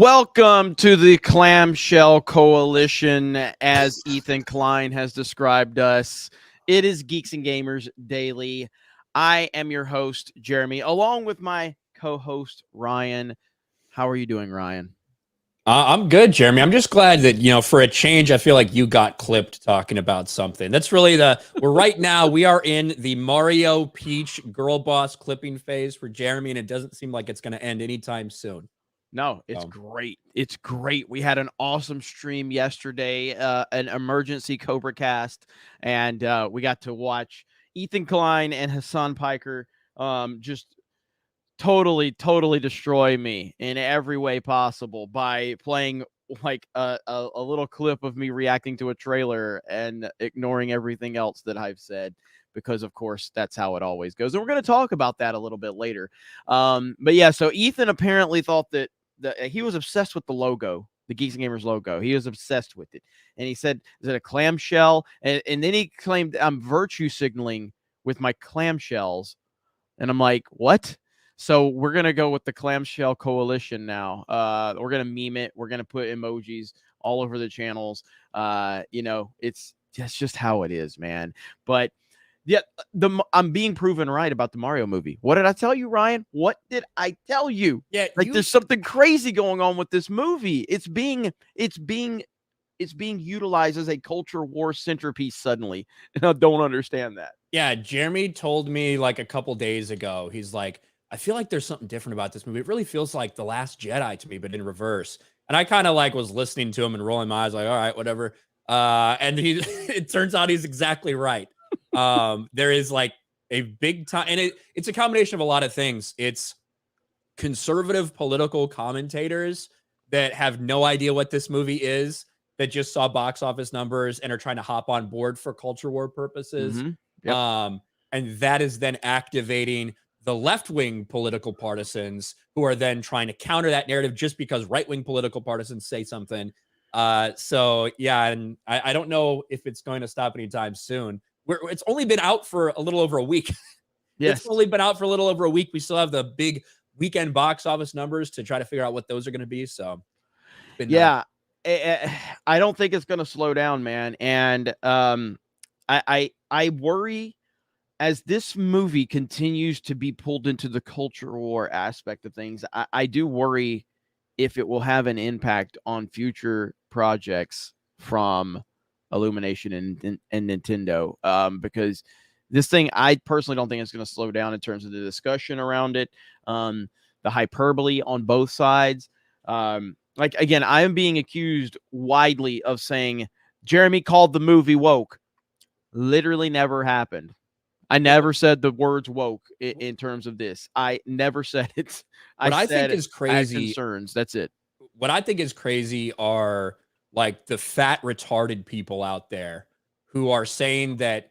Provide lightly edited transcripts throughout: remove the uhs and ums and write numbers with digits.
Welcome to the Clamshell Coalition, as Ethan Klein has described us. It is Geeks and Gamers Daily. I am your host, Jeremy, along with my co-host, Ryan. How are you doing, Ryan? I'm good, Jeremy. I'm just glad that, for a change, I feel like you got clipped talking about something. That's really right now, we are in the Mario Peach girl boss clipping phase for Jeremy, and it doesn't seem like it's going to end anytime soon. No, it's great. It's great. We had an awesome stream yesterday, an emergency Cobra cast, and we got to watch Ethan Klein and Hassan Piker just totally destroy me in every way possible by playing like a little clip of me reacting to a trailer and ignoring everything else that I've said, because of course that's how it always goes. And we're going to talk about that a little bit later. But yeah, so Ethan apparently thought that he was obsessed with the logo, the Geeks and Gamers logo. He was obsessed with it. And he said, is it a clamshell? And then he claimed I'm virtue signaling with my clamshells. And I'm like, what? So we're going to go with the Clamshell Coalition now. We're going to meme it. We're going to put emojis all over the channels. It's just how it is, man. But yeah, I'm being proven right about the Mario movie. What did I tell you, Ryan? What did I tell you? Yeah, there's something crazy going on with this movie. It's being utilized as a culture war centerpiece suddenly. And I don't understand that. Yeah, Jeremy told me like a couple days ago, he's like, I feel like there's something different about this movie. It really feels like The Last Jedi to me, but in reverse. And I kind of was listening to him and rolling my eyes like, all right, whatever. And it turns out he's exactly right. There is like a big time, and it's a combination of a lot of things. It's conservative political commentators that have no idea what this movie is, that just saw box office numbers and are trying to hop on board for culture war purposes. Mm-hmm. Yep. And that is then activating the left-wing political partisans who are then trying to counter that narrative just because right-wing political partisans say something. So yeah, and I don't know if it's going to stop anytime soon. It's only been out for a little over a week. Yes. It's only been out for a little over a week. We still have the big weekend box office numbers to try to figure out what those are going to be. So yeah, I don't think it's going to slow down, man. And I worry, as this movie continues to be pulled into the culture war aspect of things, I do worry if it will have an impact on future projects from Illumination and Nintendo, because this thing, I personally don't think it's going to slow down in terms of the discussion around it, the hyperbole on both sides. Again, I am being accused widely of saying Jeremy called the movie woke. Literally never happened. I never said the words woke in terms of this. I never said it. What I think is crazy concerns. That's it. What I think is crazy are like the fat retarded people out there who are saying that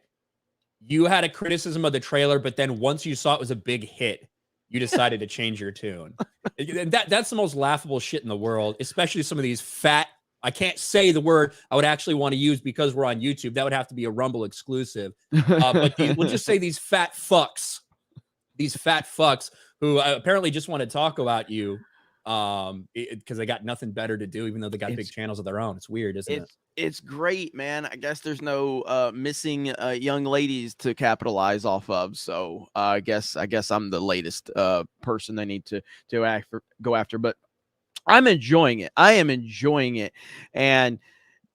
you had a criticism of the trailer, but then once you saw it was a big hit, you decided to change your tune. That's the most laughable shit in the world, especially some of these fat, I can't say the word I would actually want to use because we're on YouTube. That would have to be a Rumble exclusive. But we'll just say these fat fucks who apparently just want to talk about you because they got nothing better to do, even though they got big channels of their own. It's weird, isn't it? It's great, man. I guess there's no missing young ladies to capitalize off of. So I guess I'm the latest person they need to go after. But I'm enjoying it. I am enjoying it. And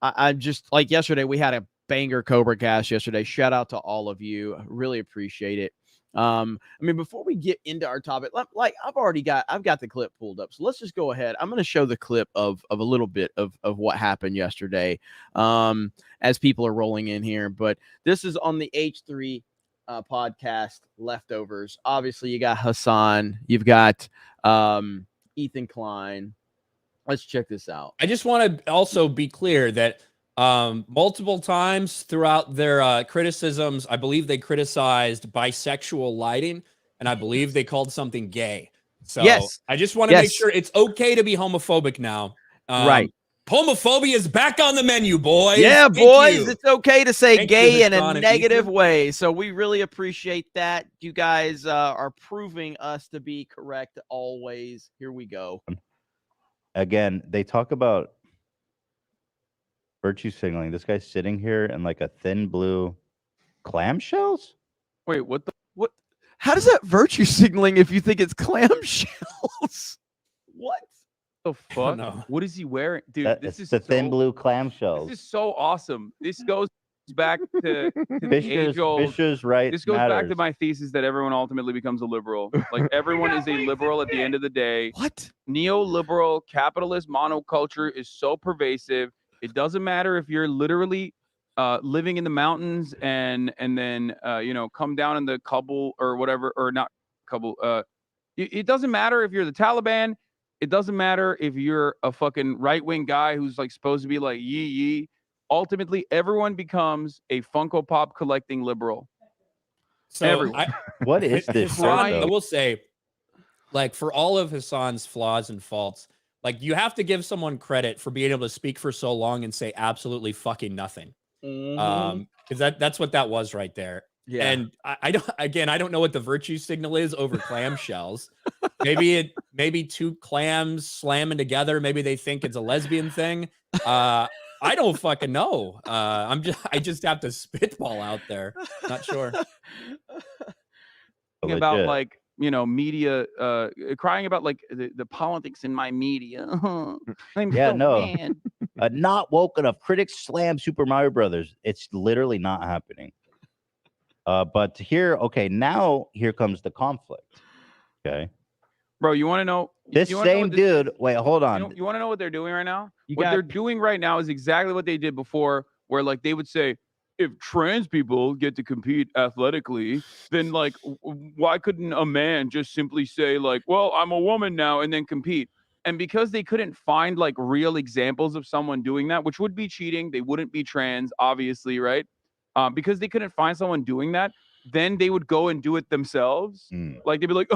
I'm just like yesterday, we had a banger Cobra cast yesterday. Shout out to all of you. I really appreciate it. I mean, before we get into our topic, like I've got the clip pulled up. So let's just go ahead. I'm going to show the clip of a little bit of what happened yesterday as people are rolling in here. But this is on the H3 podcast leftovers. Obviously, you got Hassan. You've got Ethan Klein. Let's check this out. I just want to also be clear that multiple times throughout their criticisms, I believe they criticized bisexual lighting, and I believe they called something gay. So yes. I just want to make sure it's okay to be homophobic now. Right. Homophobia is back on the menu, boys. Yeah, boys. It's okay to say gay in a negative Ethan. way. So we really appreciate that. You guys are proving us to be correct always. Here we go. again, they talk about virtue signaling. This guy's sitting here in like a thin blue clamshells. Wait, what the? What? How does that virtue signaling if you think it's clamshells? What? The fuck? know. What is he wearing, dude? It's This is the thin so- blue clamshells. This is so awesome. This goes back to the Fisher's, age-old. Fisher's right. This goes back matters. to my thesis that everyone ultimately becomes a liberal. Like everyone is a liberal at the end of the day. What? Neoliberal capitalist monoculture is so pervasive. It doesn't matter if you're literally living in the mountains and then come down in the Kabul or whatever, or not Kabul. It doesn't matter if you're the Taliban. It doesn't matter if you're a fucking right-wing guy who's like supposed to be like yee. Ultimately, everyone becomes a Funko Pop collecting liberal. So Everyone. What is this? Hassan, I though? will say, like, for all of Hassan's flaws and faults, like, you have to give someone credit for being able to speak for so long and say absolutely fucking nothing. Because that's what that was right there. Yeah. And I don't know what the virtue signal is over clamshells. Maybe two clams slamming together. Maybe they think it's a lesbian thing. I don't fucking know. I just have to spitball out there. Not sure. About Legit. like media, crying about like the politics in my media. I'm Yeah, so no. mad. Not woke enough. Critics slam Super Mario Brothers. It's literally not happening. But here, okay, now here comes the conflict. Okay. Bro, you want to know This you wanna know same what dude, wait, hold on. You want to know what they're doing right now? You What got- they're doing right now is exactly what they did before, where like they would say, if trans people get to compete athletically, then like why couldn't a man just simply say like, well, I'm a woman now and then compete? And because they couldn't find like real examples of someone doing that, which would be cheating, they wouldn't be trans, obviously, right? Because they couldn't find someone doing that, then they would go and do it themselves. Like they'd be like,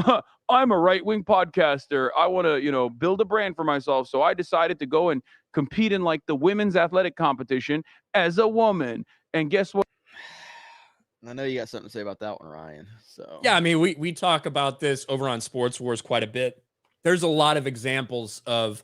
I'm a right-wing podcaster. I want to, build a brand for myself. So I decided to go and compete in like the women's athletic competition as a woman. And guess what? I know you got something to say about that one, Ryan. So Yeah, I mean, we talk about this over on Sports Wars quite a bit. There's a lot of examples of,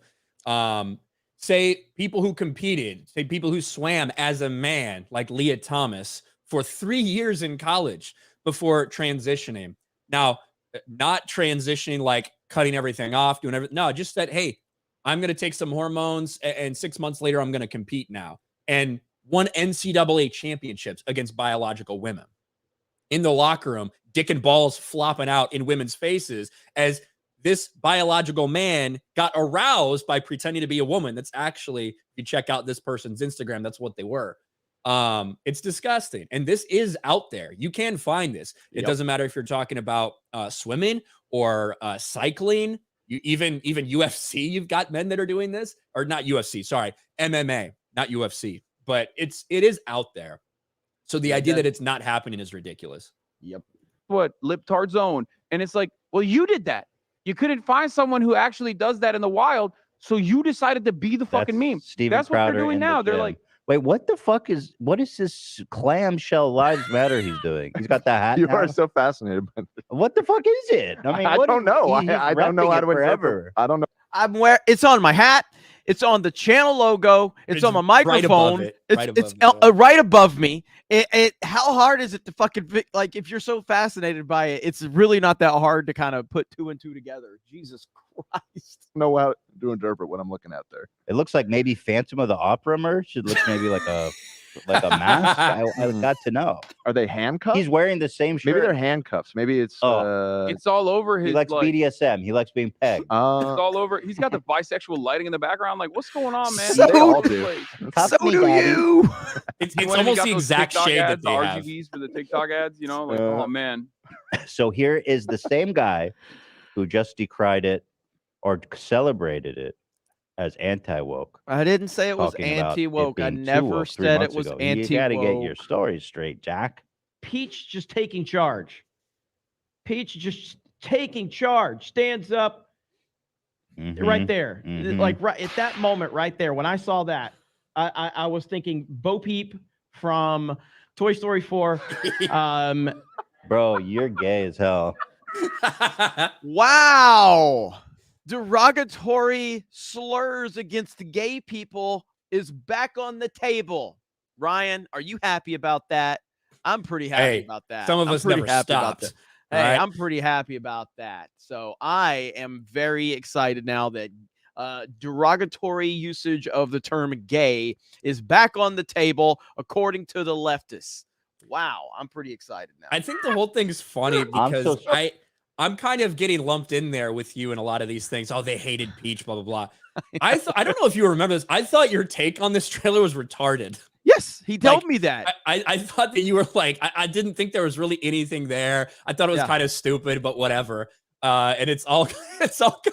say, people who competed, say, people who swam as a man, like Leah Thomas, for 3 years in college before transitioning. Now, not transitioning like cutting everything off, doing everything. No, just that, hey, I'm going to take some hormones and 6 months later, I'm going to compete now. And won NCAA championships against biological women. In the locker room, dick and balls flopping out in women's faces as this biological man got aroused by pretending to be a woman. That's actually, if you check out this person's Instagram, that's what they were. It's disgusting. And this is out there. You can find this. It doesn't matter if you're talking about swimming or cycling. Even UFC, you've got men that are doing this. Or not UFC, sorry. MMA, not UFC. But it is out there. So the idea that it's not happening is ridiculous. Yep. What? Liptard zone. And it's like, well, you did that. You couldn't find someone who actually does that in the wild. So you decided to be the fucking meme. Steven That's what Crowder they're doing in the now. They're gym. like, wait, what is this clamshell lives matter he's doing? He's got the hat. You now? are so fascinated by this. What the fuck is it? I mean, I what don't is- know. he's I don't know repping how it to interpret. forever. I don't know. It's on my hat. It's on the channel logo. It's on my right above microphone. it. It's Right it's above it. right above me. How hard is it to fucking like if you're so fascinated by it? It's really not that hard to kind of put two and two together. Jesus Christ. Know how to interpret what I'm looking at there. It looks like maybe Phantom of the Opera merch. It looks maybe like a mask. I got to know. Are they handcuffs? He's wearing the same shirt. Maybe they're handcuffs. Maybe it's it's all over his He likes like, BDSM. He likes being pegged. it's all over. He's got the bisexual lighting in the background. Like, what's going on, man? So They all This do. place. Cuff So me, do daddy. you. It's When he almost got the those exact TikTok shade ads, that they the have. RGBs for the TikTok ads, like, oh man. So here is the same guy who just decried it or celebrated it as anti-woke. I didn't say it was talking about it anti-woke. I being too never woke 3 said it months was ago. anti-woke. You got to get your stories straight, Jack. Peach just taking charge. Peach just taking charge. Stands up right there. Mhm. Like right at that moment right there. When I saw that, I was thinking Bo Peep from Toy Story 4. Bro, you're gay as hell. Wow. derogatory slurs against gay people is back on the table. Ryan, are you happy about that? I'm pretty happy Hey, about that. some of I'm us pretty never happy about that. stopped. All Hey, right. I'm pretty happy about that. So I am very excited now that derogatory usage of the term gay is back on the table, according to the leftists. Wow, I'm pretty excited now. I think the whole thing is funny I'm because so I'm kind of getting lumped in there with you in a lot of these things. Oh, they hated Peach, blah blah blah. I don't know if you remember this. I thought your take on this trailer was retarded. Yes, he told Like, me that. I thought that you were like, I didn't think there was really anything there. I thought it was Yeah. kind of stupid, but whatever. And it's all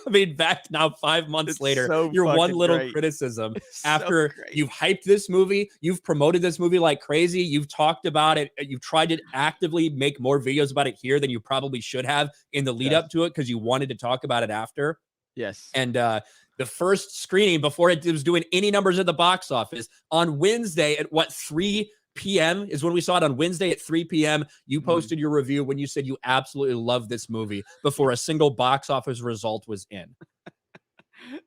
coming back now 5 months It's later. so Your one fucking little great. criticism It's so after great. you've hyped this movie, you've promoted this movie like crazy, you've talked about it, you've tried to actively make more videos about it here than you probably should have in the lead Yes. up to it because you wanted to talk about it after. Yes. And the first screening before it was doing any numbers at the box office on Wednesday at 3 p.m. is when we saw it. On Wednesday at 3 p.m. You posted your review when you said you absolutely love this movie before a single box office result was in.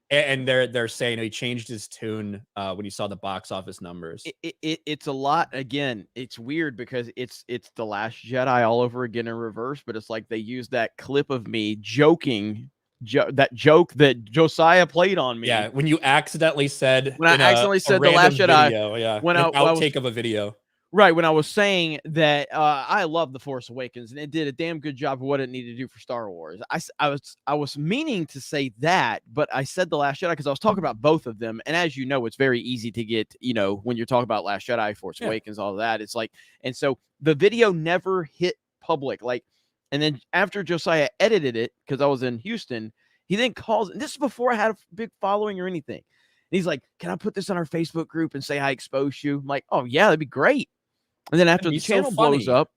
And they're saying he changed his tune when he saw the box office numbers. It's a lot. Again, it's weird because it's The Last Jedi all over again in reverse, but it's like they used that clip of me joking, that joke that Josiah played on me. Yeah, when you accidentally said When I accidentally said The Last random Jedi, video, yeah, when an I was outtake of a video. right, when I was saying that I love The Force Awakens and it did a damn good job of what it needed to do for Star Wars. I was meaning to say that, but I said The Last Jedi because I was talking about both of them. And as you know, it's very easy to get, when you're talking about Last Jedi, Force Awakens, all of that. It's like, and so the video never hit public. Like, and then after Josiah edited it, because I was in Houston, he then calls, and this is before I had a big following or anything. And he's like, "Can I put this on our Facebook group and say I exposed you?" I'm like, "Oh yeah, that'd be great." And then after the He's so channel blows funny. up,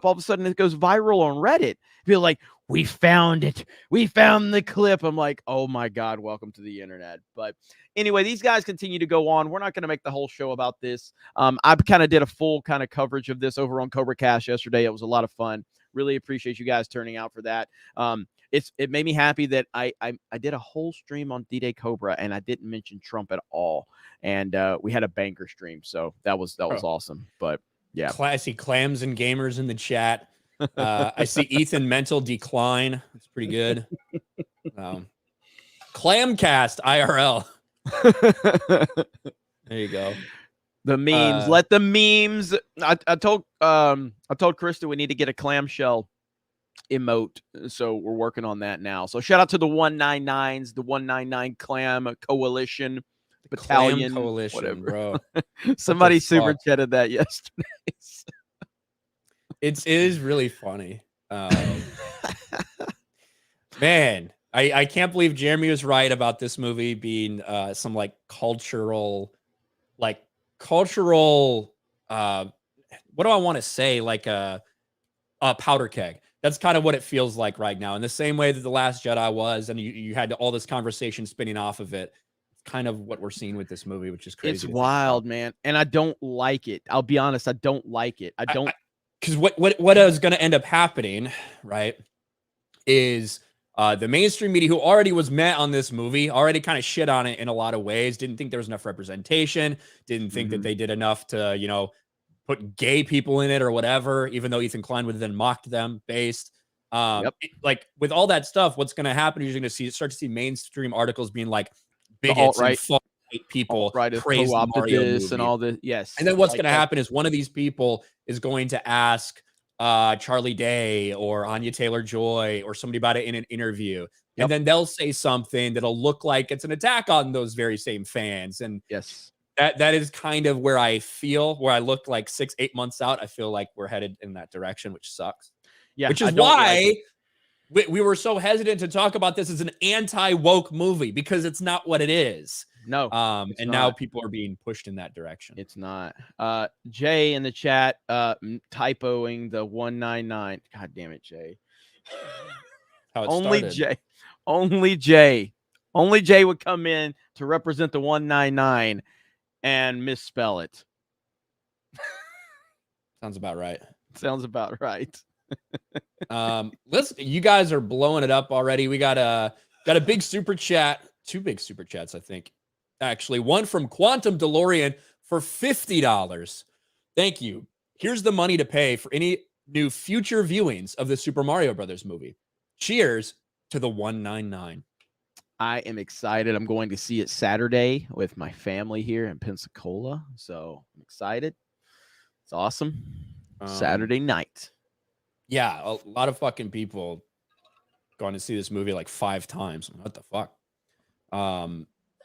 all of a sudden it goes viral on Reddit. People like, "We found it. We found the clip." I'm like, "Oh my God, welcome to the internet." But anyway, these guys continue to go on. We're not going to make the whole show about this. I kind of did a full kind of coverage of this over on Cobra Cast yesterday. It was a lot of fun. Really appreciate you guys turning out for that. It made me happy that I did a whole stream on D-Day Cobra and I didn't mention Trump at all. And we had a banker stream, so that was awesome. But yeah, I see clams and gamers in the chat. I see Ethan mental decline. That's pretty good. Clamcast IRL. There you go. The memes. Let the memes. I told Krista we need to get a clamshell emote, so we're working on that now. So shout out to the 199s, the 199 Clam Coalition Battalion, Clam Coalition, whatever. bro. Somebody super chatted that yesterday. It is really funny. Man, I can't believe Jeremy was right about this movie being some like cultural what do I want to say, like a powder keg. That's kind of what it feels like right now, in the same way that The Last Jedi was, and you had all this conversation spinning off of it. It's kind of what we're seeing with this movie, which is crazy. It's wild, man, and I don't like it. I'll be honest, I don't like it. I don't, because what is going to end up happening, right, is the mainstream media, who already was met on this movie, already kind of shit on it in a lot of ways, didn't think there was enough representation, didn't think that they did enough to, put gay people in it or whatever, even though Ethan Klein would have then mocked them based. Like with all that stuff, what's going to happen is you're going to start to see mainstream articles being like bigots and far-right people praise the Mario movie. and all this. Yes. And then what's going to happen is one of these people is going to ask Charlie Day or Anya Taylor-Joy or somebody about it in an interview. And then they'll say something that'll look like it's an attack on those very same fans. And that is kind of where I look like 6-8 months out. I feel like we're headed in that direction, which sucks. Yeah. Which is why we were so hesitant to talk about this as an anti-woke movie, because it's not what it is. No. And now people are being pushed in that direction. It's not. Jay in the chat typoing the 199. God damn it, Jay. Only Jay would come in to represent the 199 and misspell it. Sounds about right. Sounds about right. You guys are blowing it up already. We got a big super chat, 2 big super chats, I think. Actually, one from Quantum DeLorean for $50. Thank you. Here's the money to pay for any new future viewings of the Super Mario Brothers movie. Cheers to the 199. I am excited. I'm going to see it Saturday with my family here in Pensacola. So I'm excited. It's awesome. Saturday night. Yeah, a lot of fucking people going to see this movie like 5 times. What the fuck?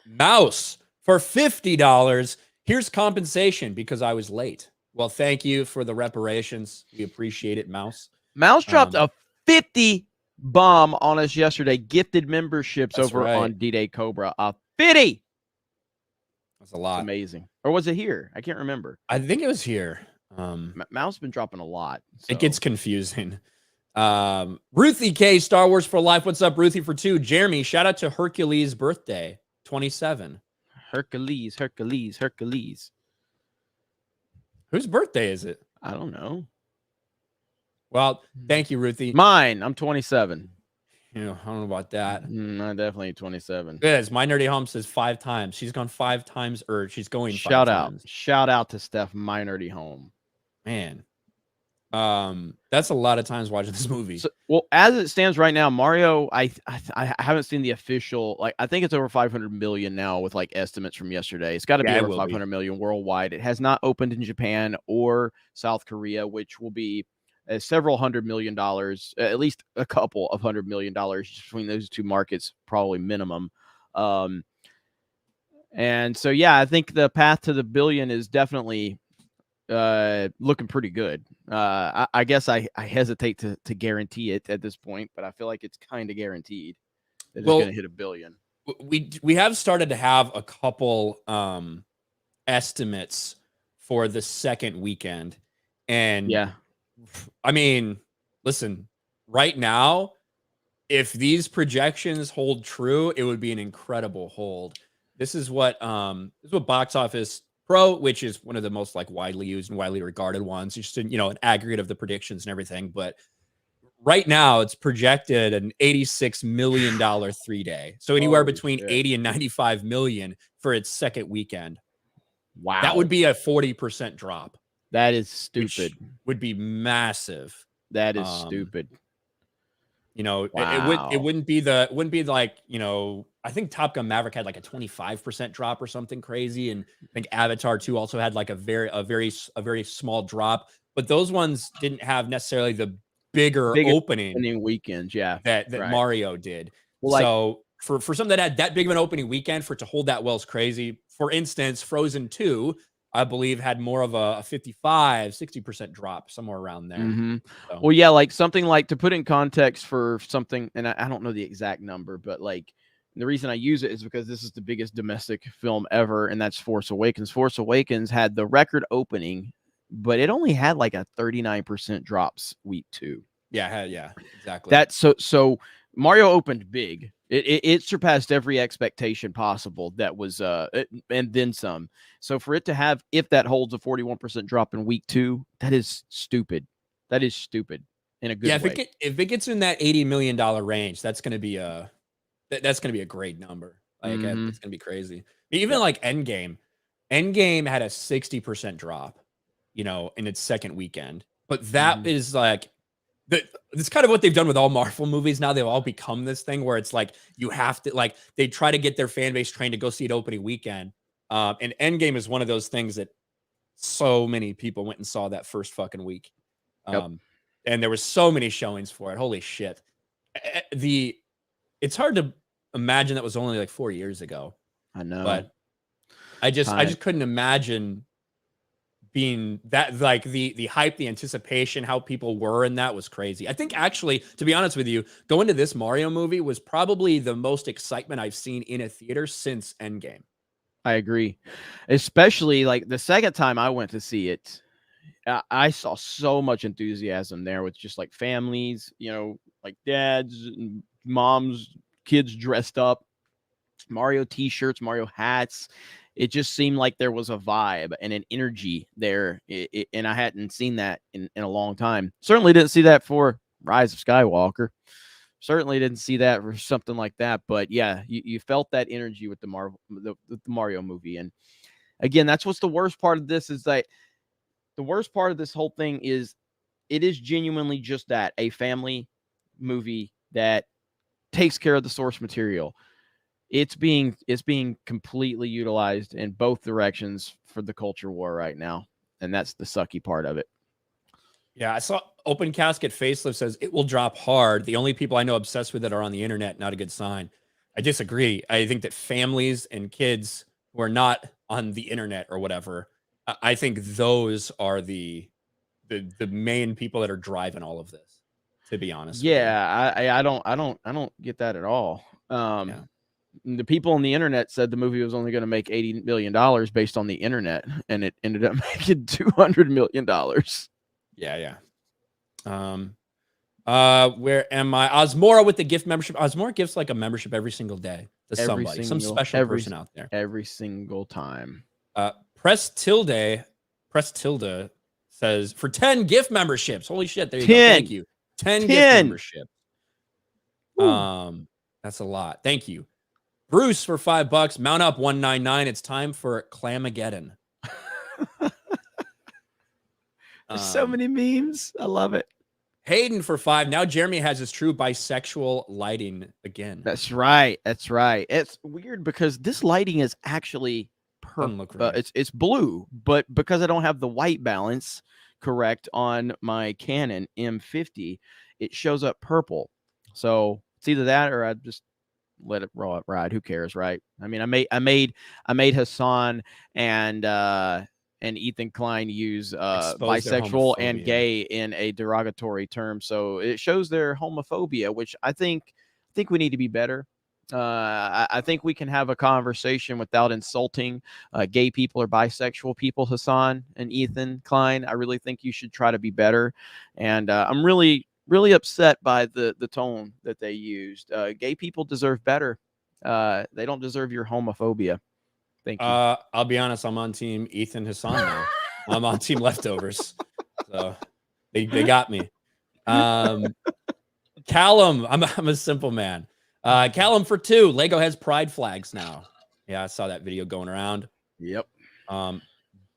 Mouse for $50. Here's compensation because I was late. Well, thank you for the reparations. We appreciate it, Mouse. Mouse dropped a 50 bomb on us yesterday. Gifted memberships over on D-Day Cobra. 50. That's a lot. Amazing. Or was it here? I can't remember. I think it was here. Mouse been dropping a lot. So. It gets confusing. Ruthie K, Star Wars for Life. What's up, Ruthie for 2? Jeremy, shout out to Hercules' birthday, 27. Hercules. Whose birthday is it? I don't know. Well, thank you, Ruthie. Mine. I'm 27. I don't know about that. I'm definitely 27. Yes, my nerdy home says 5 times. She's gone 5 times, or she's going 5 Shout out. times. Shout out to Steph, my nerdy home. Man. That's a lot of times watching this movie. So, well, as it stands right now, Mario, I haven't seen the official, like, I think it's over 500 million now with like estimates from yesterday. It's got to be over 500 million worldwide. It has not opened in Japan or South Korea, which will be several $100 million, at least a couple of $100 million between those two markets, probably minimum. And so, yeah, I think the path to the billion is definitely looking pretty good. I guess I hesitate to guarantee it at this point, but I feel like it's kind of guaranteed that it's going to hit $1 billion. We have started to have a couple estimates for the second weekend, and yeah, I mean, listen, right now, if these projections hold true, it would be an incredible hold. This is what Box Office Pro, which is one of the most like widely used and widely regarded ones, just an aggregate of the predictions and everything. But right now, it's projected an $86 million 3-day, so anywhere between 80 and 95 million for its second weekend. Wow, that would be a 40% drop. That is stupid. Would be massive. That is stupid. Wow. It wouldn't be like, I think Top Gun Maverick had like a 25% drop or something crazy. And I think Avatar 2 also had like a very small drop, but those ones didn't have necessarily the bigger opening weekends. Yeah. That Mario did. Well, so for something that had that big of an opening weekend, for it to hold that well is crazy. For instance, Frozen 2, I believe, had more of a 55-60% drop, somewhere around there. Mm-hmm. So. Well, yeah, like something like, to put in context for something, and I don't know the exact number, but like the reason I use it is because this is the biggest domestic film ever, and that's Force Awakens. Force Awakens had the record opening, but it only had like a 39% drops week 2. Yeah, exactly. That's so Mario opened big. It surpassed every expectation possible that was and then some. So for it to have, if that holds, a 41% drop in week 2, that is stupid. That is stupid in a good way. If it gets in that $80 million range, that's going to be a great number. Like it's going to be crazy. Even like Endgame had a 60% drop, in its second weekend. But that is like, it's kind of what they've done with all Marvel movies. Now they've all become this thing where it's like, you have to, like, they try to get their fan base trained to go see it opening weekend. And Endgame is one of those things that so many people went and saw that first fucking week. And there was so many showings for it. Holy shit. It's hard to imagine that was only like 4 years ago. I know. But I just couldn't imagine being that, like, the hype, the anticipation, how people were, and that was crazy. I think, actually, to be honest with you, going to this Mario movie was probably the most excitement I've seen in a theater since Endgame. I agree. Especially like the second time I went to see it, I saw so much enthusiasm there with just like families, like dads and moms, kids dressed up. Mario t-shirts, Mario hats. It just seemed like there was a vibe and an energy there. And I hadn't seen that in a long time. Certainly didn't see that for Rise of Skywalker. Certainly didn't see that for something like that. But yeah, you felt that energy with the Mario movie. And again, that's what's the worst part of this is that the worst part of this whole thing is it is genuinely just that, a family movie that takes care of the source material. It's being completely utilized in both directions for the culture war right now. And that's the sucky part of it. Yeah, I saw Open Casket Facelift says it will drop hard. The only people I know obsessed with it are on the internet. Not a good sign. I disagree. I think that families and kids who are not on the internet or whatever, I think those are the main people that are driving all of this, to be honest. Yeah, I don't get that at all. Yeah. The people on the internet said the movie was only going to make $80 million based on the internet, and it ended up making $200 million. Yeah. Where am I? Osmora with the gift membership. Osmora gives like a membership every single day to somebody, some special person out there. Every single time. Press tilde says for 10 gift memberships. Holy shit. There you go. Thank you. 10 gift memberships. That's a lot. Thank you. Bruce for $5. Mount up 199. It's time for Clamageddon. There's so many memes. I love it. Hayden for $5. Now Jeremy has his true bisexual lighting again. That's right. That's right. It's weird because this lighting is actually Doesn't look right. it's blue, but because I don't have the white balance correct on my Canon M50, it shows up purple. So it's either that or I just let it ride. Who cares, right? I mean, I made Hassan and Ethan Klein use bisexual and gay in a derogatory term, so it shows their homophobia, which I think we need to be better. I think we can have a conversation without insulting gay people or bisexual people. Hassan and Ethan Klein, I really think you should try to be better, and I'm really upset by the tone that they used. Gay people deserve better. They don't deserve your homophobia. Thank you. I'll be honest. I'm on team Ethan Hassan now. I'm on team Leftovers. So they got me. Callum, I'm a simple man. Callum for $2. Lego has pride flags now. Yeah, I saw that video going around. Yep.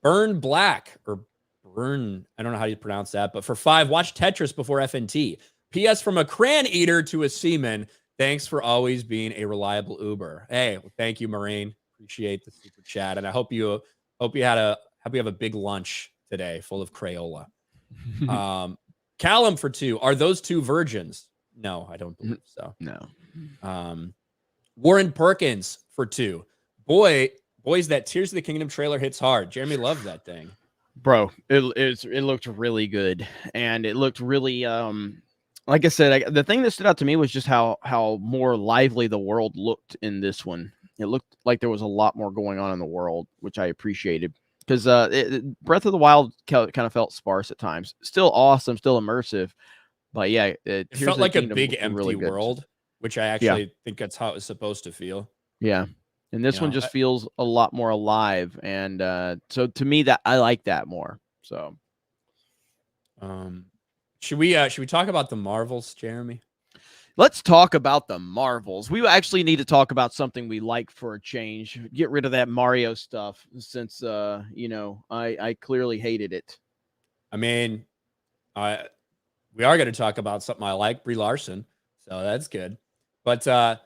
Burn Black or Burn, I don't know how you pronounce that, but for $5, watch Tetris before FNT. PS from a cran eater to a seaman. Thanks for always being a reliable Uber. Hey, well, thank you, Marine. Appreciate the super chat, and I hope you have a big lunch today full of Crayola. Callum for $2. Are those two virgins? No, I don't believe so. No. Warren Perkins for $2. Boys, that Tears of the Kingdom trailer hits hard. Jeremy loved that thing. Bro, it looked really good, and it looked really like I said, the thing that stood out to me was just how more lively the world looked in this one. It looked like there was a lot more going on in the world, which I appreciated, because Breath of the Wild kind of felt sparse at times. Still awesome, still immersive, but yeah, it felt like a big empty world, which I actually think that's how it was supposed to feel. Yeah. And this one just feels a lot more alive, and so to me, that I like that more. So, should we talk about the Marvels, Jeremy? Let's talk about the Marvels. We actually need to talk about something we like for a change. Get rid of that Mario stuff, since I clearly hated it. I mean, we are going to talk about something I like, Brie Larson, so that's good. But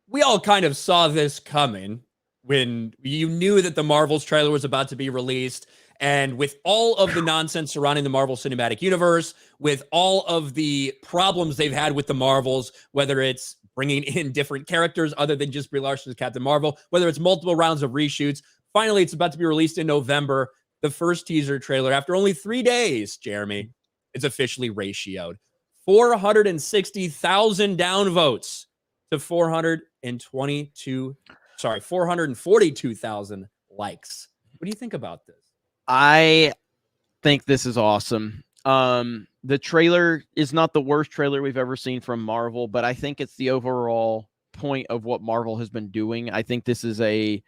we all kind of saw this coming when you knew that the Marvels trailer was about to be released. And with all of the nonsense surrounding the Marvel Cinematic Universe, with all of the problems they've had with the Marvels, whether it's bringing in different characters other than just Brie Larson as Captain Marvel, whether it's multiple rounds of reshoots, finally it's about to be released in November. The first teaser trailer, after only 3 days, Jeremy, it's officially ratioed. 460,000 downvotes to 442,000 likes. What do you think about this? I think this is awesome. The trailer is not the worst trailer we've ever seen from Marvel, but I think it's the overall point of what Marvel has been doing. I think this is a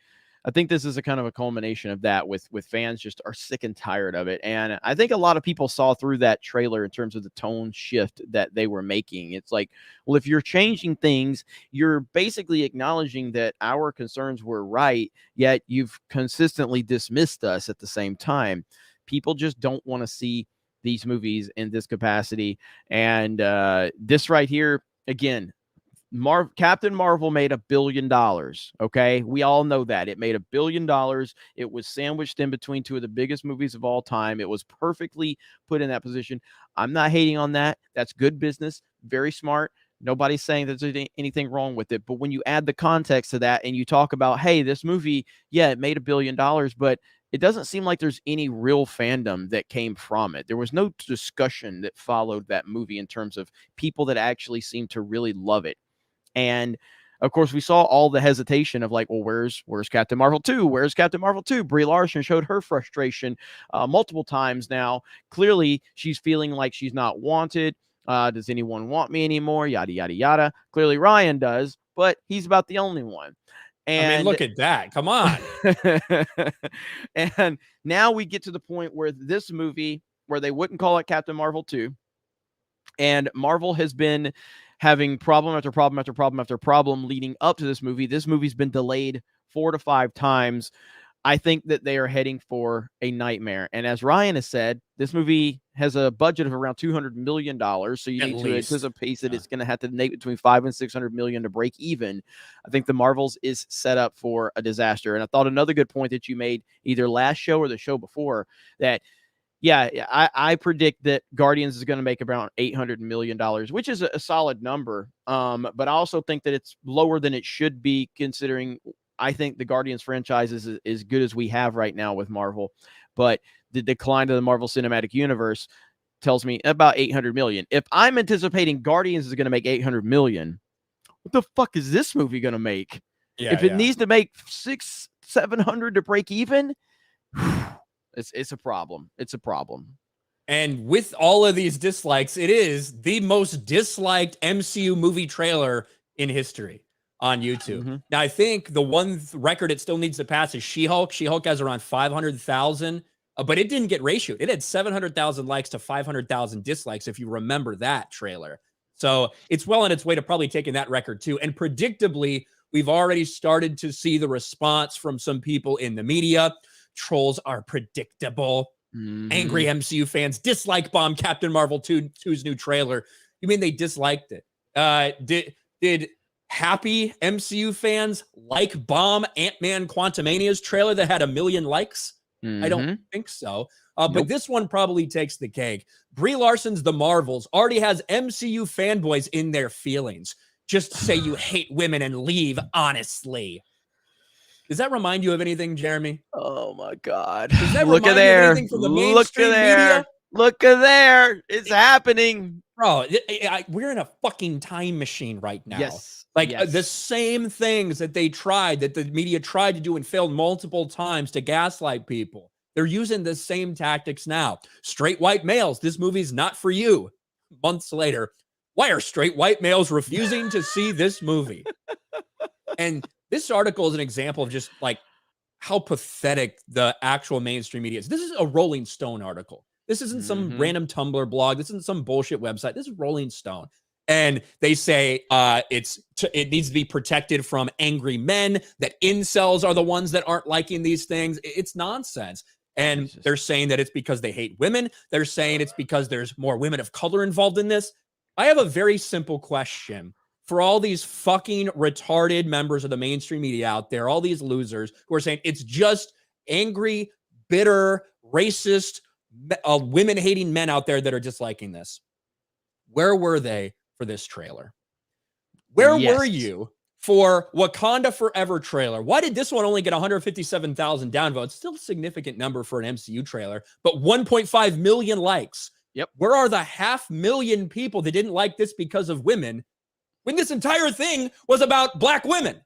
kind of a culmination of that with fans just are sick and tired of it. And I think a lot of people saw through that trailer in terms of the tone shift that they were making. It's like, well, if you're changing things, you're basically acknowledging that our concerns were right, yet you've consistently dismissed us at the same time. People just don't want to see these movies in this capacity. And this right here, again, Captain Marvel made $1 billion. Okay. We all know that it made $1 billion. It was sandwiched in between two of the biggest movies of all time. It was perfectly put in that position. I'm not hating on that. That's good business. Very smart. Nobody's saying there's anything wrong with it. But when you add the context to that and you talk about, hey, this movie, yeah, it made $1 billion, but it doesn't seem like there's any real fandom that came from it. There was no discussion that followed that movie in terms of people that actually seemed to really love it. And of course, we saw all the hesitation of like, well, where's Captain Marvel 2? Where's Captain Marvel 2? Brie Larson showed her frustration multiple times now. Clearly, she's feeling like she's not wanted. Does anyone want me anymore? Yada, yada, yada. Clearly, Ryan does, but he's about the only one. And I mean, look at that. Come on. And now we get to the point where this movie, where they wouldn't call it Captain Marvel 2, and Marvel has been having problem after problem after problem after problem leading up to this movie. This movie's been delayed 4 to 5 times. I think that they are heading for a nightmare. And as Ryan has said, this movie has a budget of around $200 million. So you need to anticipate that it's going to have to make between $500 and $600 million to break even. I think the Marvels is set up for a disaster. And I thought another good point that you made either last show or the show before, that yeah, I predict that Guardians is going to make around $800 million, which is a solid number. But I also think that it's lower than it should be, considering I think the Guardians franchise is as good as we have right now with Marvel. But the decline of the Marvel Cinematic Universe tells me about $800 million. If I'm anticipating Guardians is going to make $800 million, what the fuck is this movie going to make? Yeah, if it needs to make 600-700 to break even, it's a problem. It's a problem. And with all of these dislikes, it is the most disliked MCU movie trailer in history on YouTube. Mm-hmm. Now, I think the one record it still needs to pass is She-Hulk. She-Hulk has around 500,000, but it didn't get ratioed. It had 700,000 likes to 500,000 dislikes, if you remember that trailer. So it's well on its way to probably taking that record too. And predictably, we've already started to see the response from some people in the media. Trolls are predictable. Mm-hmm. Angry MCU fans dislike bomb Captain Marvel 2's new trailer. You mean they disliked it? Did happy MCU fans like bomb Ant-Man Quantumania's trailer that had 1 million likes? Mm-hmm. I don't think so. But this one probably takes the cake. Brie Larson's The Marvels already has MCU fanboys in their feelings. Just say you hate women and leave honestly. Does that remind you of anything, Jeremy? Oh my God. Does that Look at remind you of there. anything from the Look mainstream at there. media? Look at there. It's happening. Bro, we're in a fucking time machine right now. Yes. Like yes. the same things that the media tried to do and failed multiple times to gaslight people. They're using the same tactics now. Straight white males, this movie's not for you. Months later, why are straight white males refusing to see this movie? And this article is an example of just like how pathetic the actual mainstream media is. This is a Rolling Stone article. This isn't some random Tumblr blog. This isn't some bullshit website. This is Rolling Stone. And they say it needs to be protected from angry men, that incels are the ones that aren't liking these things. It's nonsense. And they're saying that it's because they hate women. They're saying it's because there's more women of color involved in this. I have a very simple question for all these fucking retarded members of the mainstream media out there, all these losers who are saying it's just angry, bitter, racist, women-hating men out there that are disliking this. Where were they for this trailer? Where were you for Wakanda Forever trailer? Why did this one only get 157,000 downvotes? Still a significant number for an MCU trailer, but 1.5 million likes. Yep. Where are the 500,000 people that didn't like this because of women when this entire thing was about black women?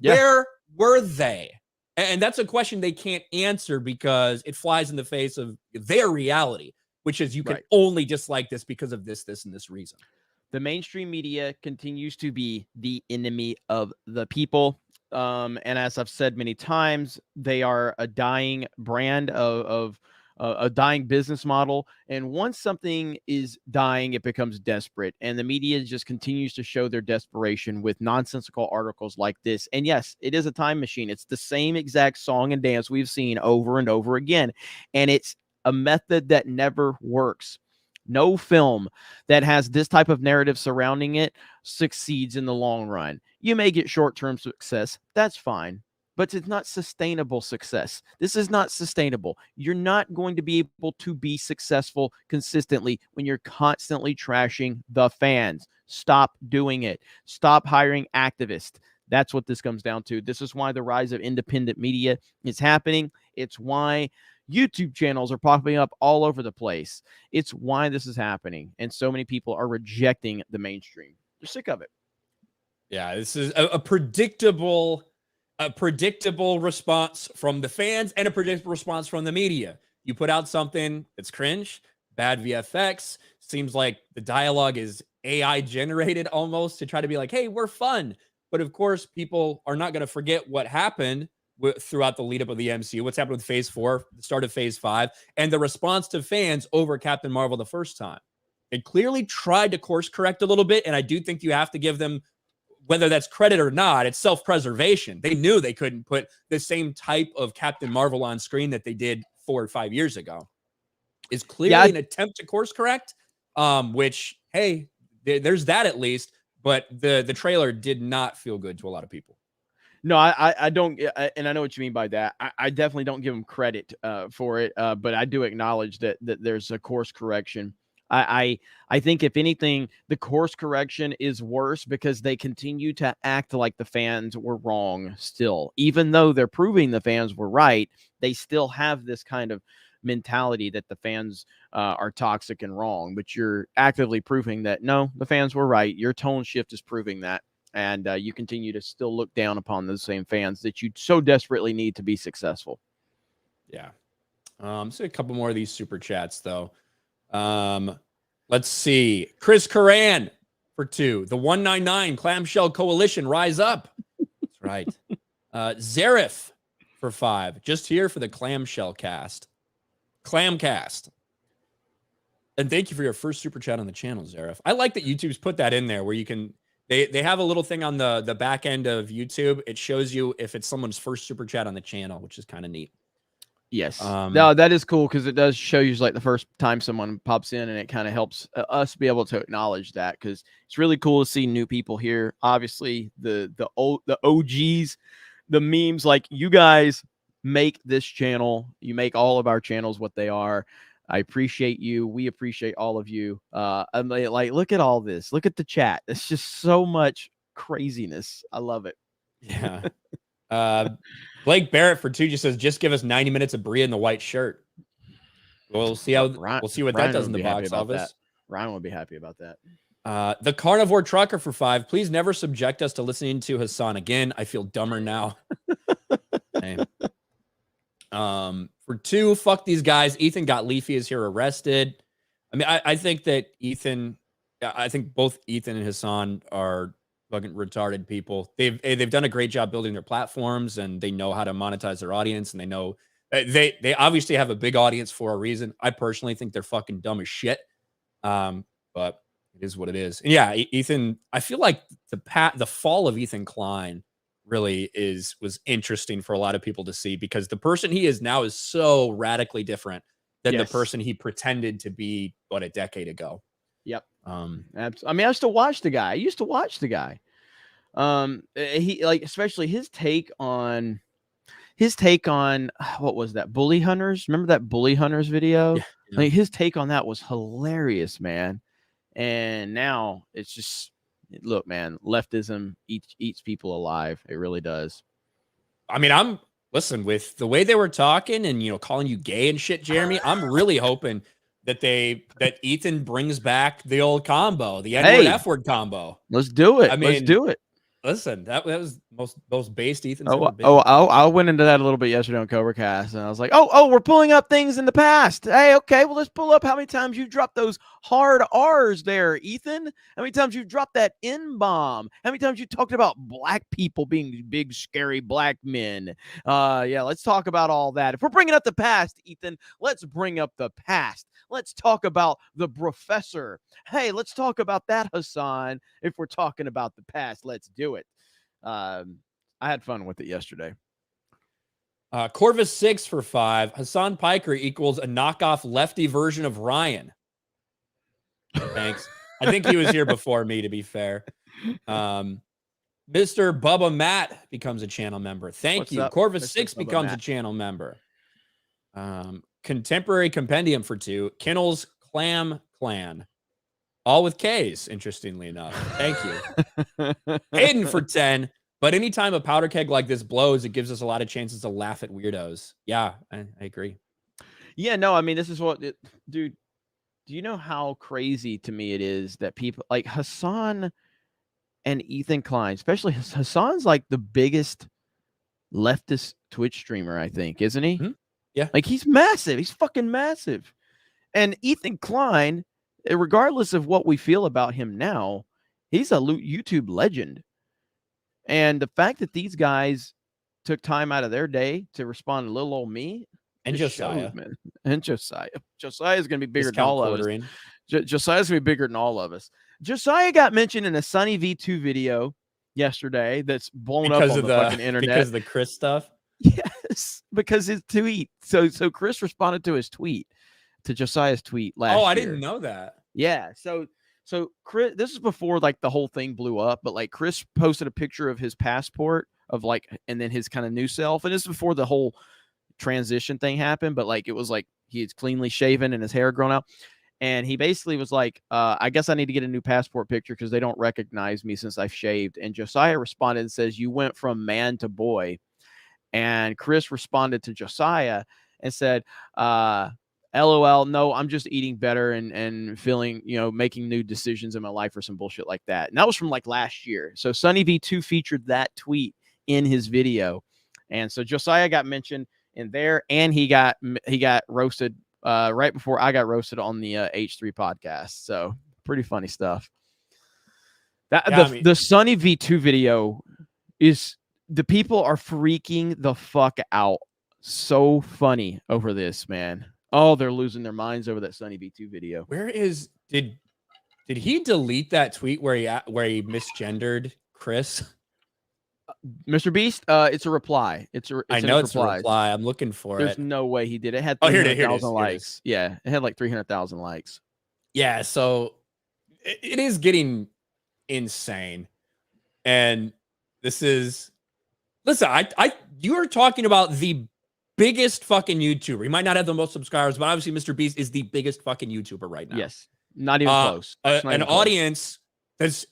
Yeah. Where were they? And that's a question they can't answer because it flies in the face of their reality, which is you can only dislike this because of this, and this reason. The mainstream media continues to be the enemy of the people. And as I've said many times, they are a dying brand of a dying business model. And once something is dying, it becomes desperate. And the media just continues to show their desperation with nonsensical articles like this. And yes, it is a time machine. It's the same exact song and dance we've seen over and over again. And it's a method that never works. No film that has this type of narrative surrounding it succeeds in the long run. You may get short-term success. That's fine. But it's not sustainable success. This is not sustainable. You're not going to be able to be successful consistently when you're constantly trashing the fans. Stop doing it. Stop hiring activists. That's what this comes down to. This is why the rise of independent media is happening. It's why YouTube channels are popping up all over the place. It's why this is happening. And so many people are rejecting the mainstream. They're sick of it. Yeah, this is a predictable response from the fans and a predictable response from the media. You put out something that's cringe, bad VFX, seems like the dialogue is AI generated almost to try to be like, hey, we're fun. But of course, people are not going to forget what happened throughout the lead up of the MCU, what's happened with Phase 4, the start of Phase 5, and the response to fans over Captain Marvel the first time. It clearly tried to course correct a little bit, and I do think you have to give them, whether that's credit or not, it's self-preservation. They knew they couldn't put the same type of Captain Marvel on screen that they did 4 or 5 years ago. It's clearly an attempt to course correct, which, hey, there's that at least, but the trailer did not feel good to a lot of people. No, I don't, and I know what you mean by that. I definitely don't give them credit for it, but I do acknowledge that there's a course correction. I think if anything, the course correction is worse because they continue to act like the fans were wrong still. Even though they're proving the fans were right, they still have this kind of mentality that the fans are toxic and wrong, but you're actively proving that, no, the fans were right. Your tone shift is proving that. And you continue to still look down upon those same fans that you so desperately need to be successful. Yeah. So a couple more of these super chats, though. Let's see. Chris Curran for 2. The 199 Clamshell Coalition, rise up. That's right. Zarif for 5. Just here for the Clamshell cast. Clamcast. And thank you for your first super chat on the channel, Zarif. I like that YouTube's put that in there where you can... They have a little thing on the back end of YouTube. It shows you if it's someone's first super chat on the channel, which is kind of neat. Yes. No, that is cool because it does show you like the first time someone pops in, and it kind of helps us be able to acknowledge that because it's really cool to see new people here. Obviously, the OGs, the memes, like you guys make this channel. You make all of our channels what they are. I appreciate you. We appreciate all of you. I'm like, look at all this. Look at the chat. It's just so much craziness. I love it. Yeah. Blake Barrett for 2 just says, just give us 90 minutes of Bria in the white shirt. We'll see how we'll see what that does in the box office. Ryan would be happy about that. The Carnivore Trucker for 5. Please never subject us to listening to Hassan again. I feel dumber now. Hey. For 2, fuck these guys. Ethan got Leafy is here arrested. I mean, I think that I think both Ethan and Hassan are fucking retarded people. They've done a great job building their platforms, and they know how to monetize their audience, and they know they obviously have a big audience for a reason. I personally think they're fucking dumb as shit. But it is what it is. And yeah, Ethan, I feel like the fall of Ethan Klein really was interesting for a lot of people to see because the person he is now is so radically different than the person he pretended to be a decade ago. Yep. I mean, I used to watch the guy. He like, especially his take on what was that? Bully Hunters. Remember that Bully Hunters video? Yeah. Like his take on that was hilarious, man. And now it's just, look, man, leftism eats people alive. It really does. I mean, listen, with the way they were talking and, calling you gay and shit, Jeremy, I'm really hoping that Ethan brings back the old combo, the N-word, F-word combo. Let's do it. I mean, let's do it. Listen, that was most based Ethan's Oh, ever been. I went into that a little bit yesterday on Cobra Cast, and I was like, we're pulling up things in the past. Hey, okay, well, let's pull up how many times you've dropped those hard R's there, Ethan. How many times you've dropped that N-bomb? How many times you talked about black people being big, scary black men? Yeah, let's talk about all that. If we're bringing up the past, Ethan, let's bring up the past. Let's talk about the professor. Hey, let's talk about that, Hassan. If we're talking about the past, let's do it. I had fun with it yesterday. Corvus 6 for 5. Hassan Piker equals a knockoff lefty version of Ryan. Thanks. I think he was here before me, to be fair. Mr. Bubba Matt becomes a channel member. Thank What's you. up, Corvus Mr. 6 Bubba becomes a Matt? channel member. Contemporary Compendium for 2. Kinnell's Clam Clan. All with K's, interestingly enough. Thank you. Hayden for 10. But anytime a powder keg like this blows, it gives us a lot of chances to laugh at weirdos. Yeah, I agree. Yeah, no, I mean, this is what, dude, do you know how crazy to me it is that people like Hassan and Ethan Klein, especially Hassan's like the biggest leftist Twitch streamer, I think, isn't he? Mm-hmm. Yeah. Like he's massive. He's fucking massive. And Ethan Klein, regardless of what we feel about him now, he's a YouTube legend. And the fact that these guys took time out of their day to respond to little old me and Josiah, shows, man. And Josiah is going to be bigger than all of us. Josiah's going to be bigger than all of us. Josiah got mentioned in a Sunny V2 video yesterday that's blown up on the fucking internet because of the Chris stuff. Yes, because his tweet. So Chris responded to his tweet, to Josiah's tweet last year. Oh, I didn't know that. Yeah. So Chris, this is before like the whole thing blew up, but like Chris posted a picture of his passport of like, and then his kind of new self. And this is before the whole transition thing happened, but like, it was like, he is cleanly shaven and his hair grown out. And he basically was like, I guess I need to get a new passport picture because they don't recognize me since I've shaved. And Josiah responded and says, you went from man to boy. And Chris responded to Josiah and said, LOL, no, I'm just eating better and feeling, making new decisions in my life or some bullshit like that. And that was from like last year. So Sunny V2 featured that tweet in his video. And so Josiah got mentioned in there, and he got roasted right before I got roasted on the H3 podcast. So pretty funny stuff. The Sunny V2 video is, the people are freaking the fuck out. So funny over this, man. Oh, they're losing their minds over that Sunny V2 video. Where is did he delete that tweet where he misgendered Chris? MrBeast, it's a reply. I know it's a reply. I'm looking for it. There's no way he did it. It had 300,000 likes. Yeah, it had like 300,000 likes. Yeah, so it is getting insane. And this is, listen, you are talking about the biggest fucking YouTuber. He might not have the most subscribers, but obviously MrBeast is the biggest fucking YouTuber right now. Yes, not even close. An audience that's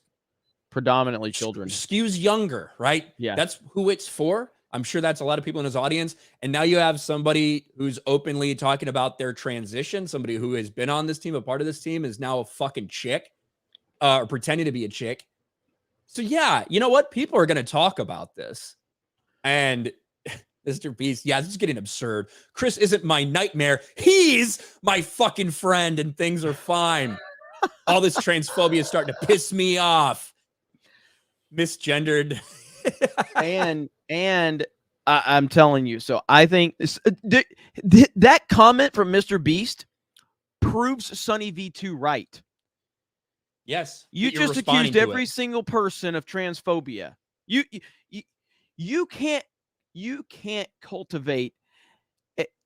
predominantly children, skews younger, right? Yeah, that's who it's for. I'm sure that's a lot of people in his audience. And now you have somebody who's openly talking about their transition. Somebody who has been on this team, a part of this team, is now a fucking chick, or pretending to be a chick. So yeah, you know what? People are going to talk about this. And MrBeast, yeah, this is getting absurd. Chris isn't my nightmare. He's my fucking friend, and things are fine. All this transphobia is starting to piss me off. Misgendered. and I'm telling you, so I think this, that comment from MrBeast proves Sunny V2 right. Yes. You just accused every single person of transphobia. You can't cultivate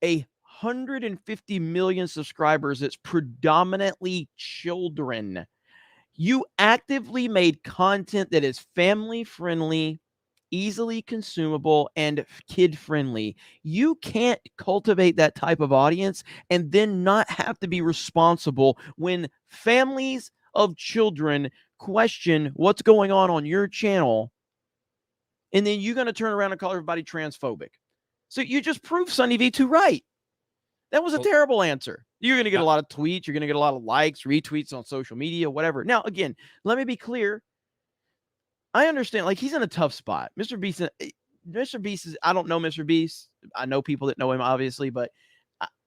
a 150 million subscribers that's predominantly children. You actively made content that is family friendly, easily consumable, and kid friendly. You can't cultivate that type of audience and then not have to be responsible when families of children question what's going on your channel, and then you're going to turn around and call everybody transphobic. So you just proved Sunny V2 right. That was a terrible answer. You're going to get a lot of tweets. You're going to get a lot of likes, retweets on social media, whatever. Now, again, let me be clear. I understand. Like, he's in a tough spot. Mr. Beast is. I don't know Mr. Beast. I know people that know him, obviously, but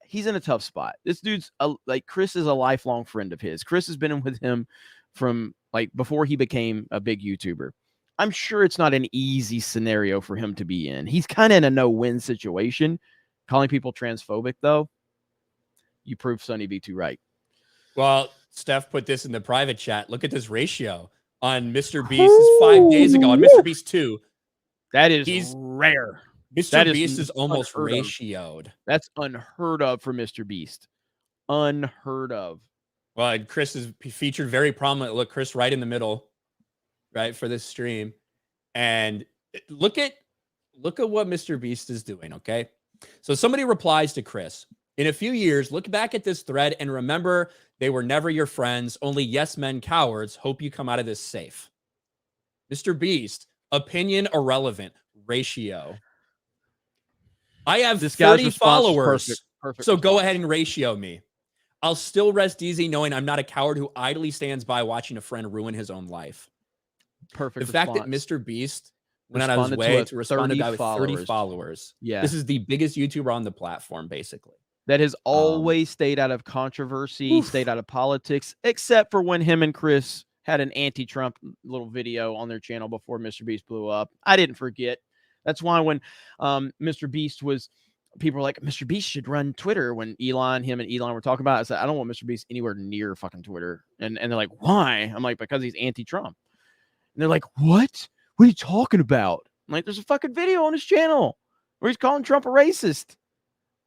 he's in a tough spot. This dude's like Chris is a lifelong friend of his. Chris has been with him from like before he became a big YouTuber. I'm sure it's not an easy scenario for him to be in. He's kind of in a no-win situation. Calling people transphobic, though, you prove Sonny V2 right. Well, Steph put this in the private chat. Look at this ratio on MrBeast. This is 5 days ago on MrBeast 2. That is He's rare. MrBeast is almost ratioed. That's unheard of for Mr. Beast. Unheard of. Well, and Chris is featured very prominent. Look, Chris right in the middle, right, for this stream. And look at what MrBeast is doing, okay? So somebody replies to Chris. In a few years, look back at this thread and remember they were never your friends, only yes men cowards. Hope you come out of this safe. MrBeast, opinion irrelevant, ratio. I have This guy's 30 response is followers, perfect so go response. ahead and ratio me. I'll still rest easy knowing I'm not a coward who idly stands by watching a friend ruin his own life. Perfect The fact that response. MrBeast went out of his Responded way a to respond to a guy with 30 followers. followers. Yeah. This is the biggest YouTuber on the platform, basically. That has always stayed out of controversy, stayed out of politics, except for when him and Chris had an anti-Trump little video on their channel before MrBeast blew up. I didn't forget. That's why when MrBeast was, people were like, MrBeast should run Twitter. When him and Elon were talking about it, I said, I don't want MrBeast anywhere near fucking Twitter. And they're like, why? I'm like, because he's anti-Trump. And they're like, what? What are you talking about? I'm like, there's a fucking video on his channel where he's calling Trump a racist.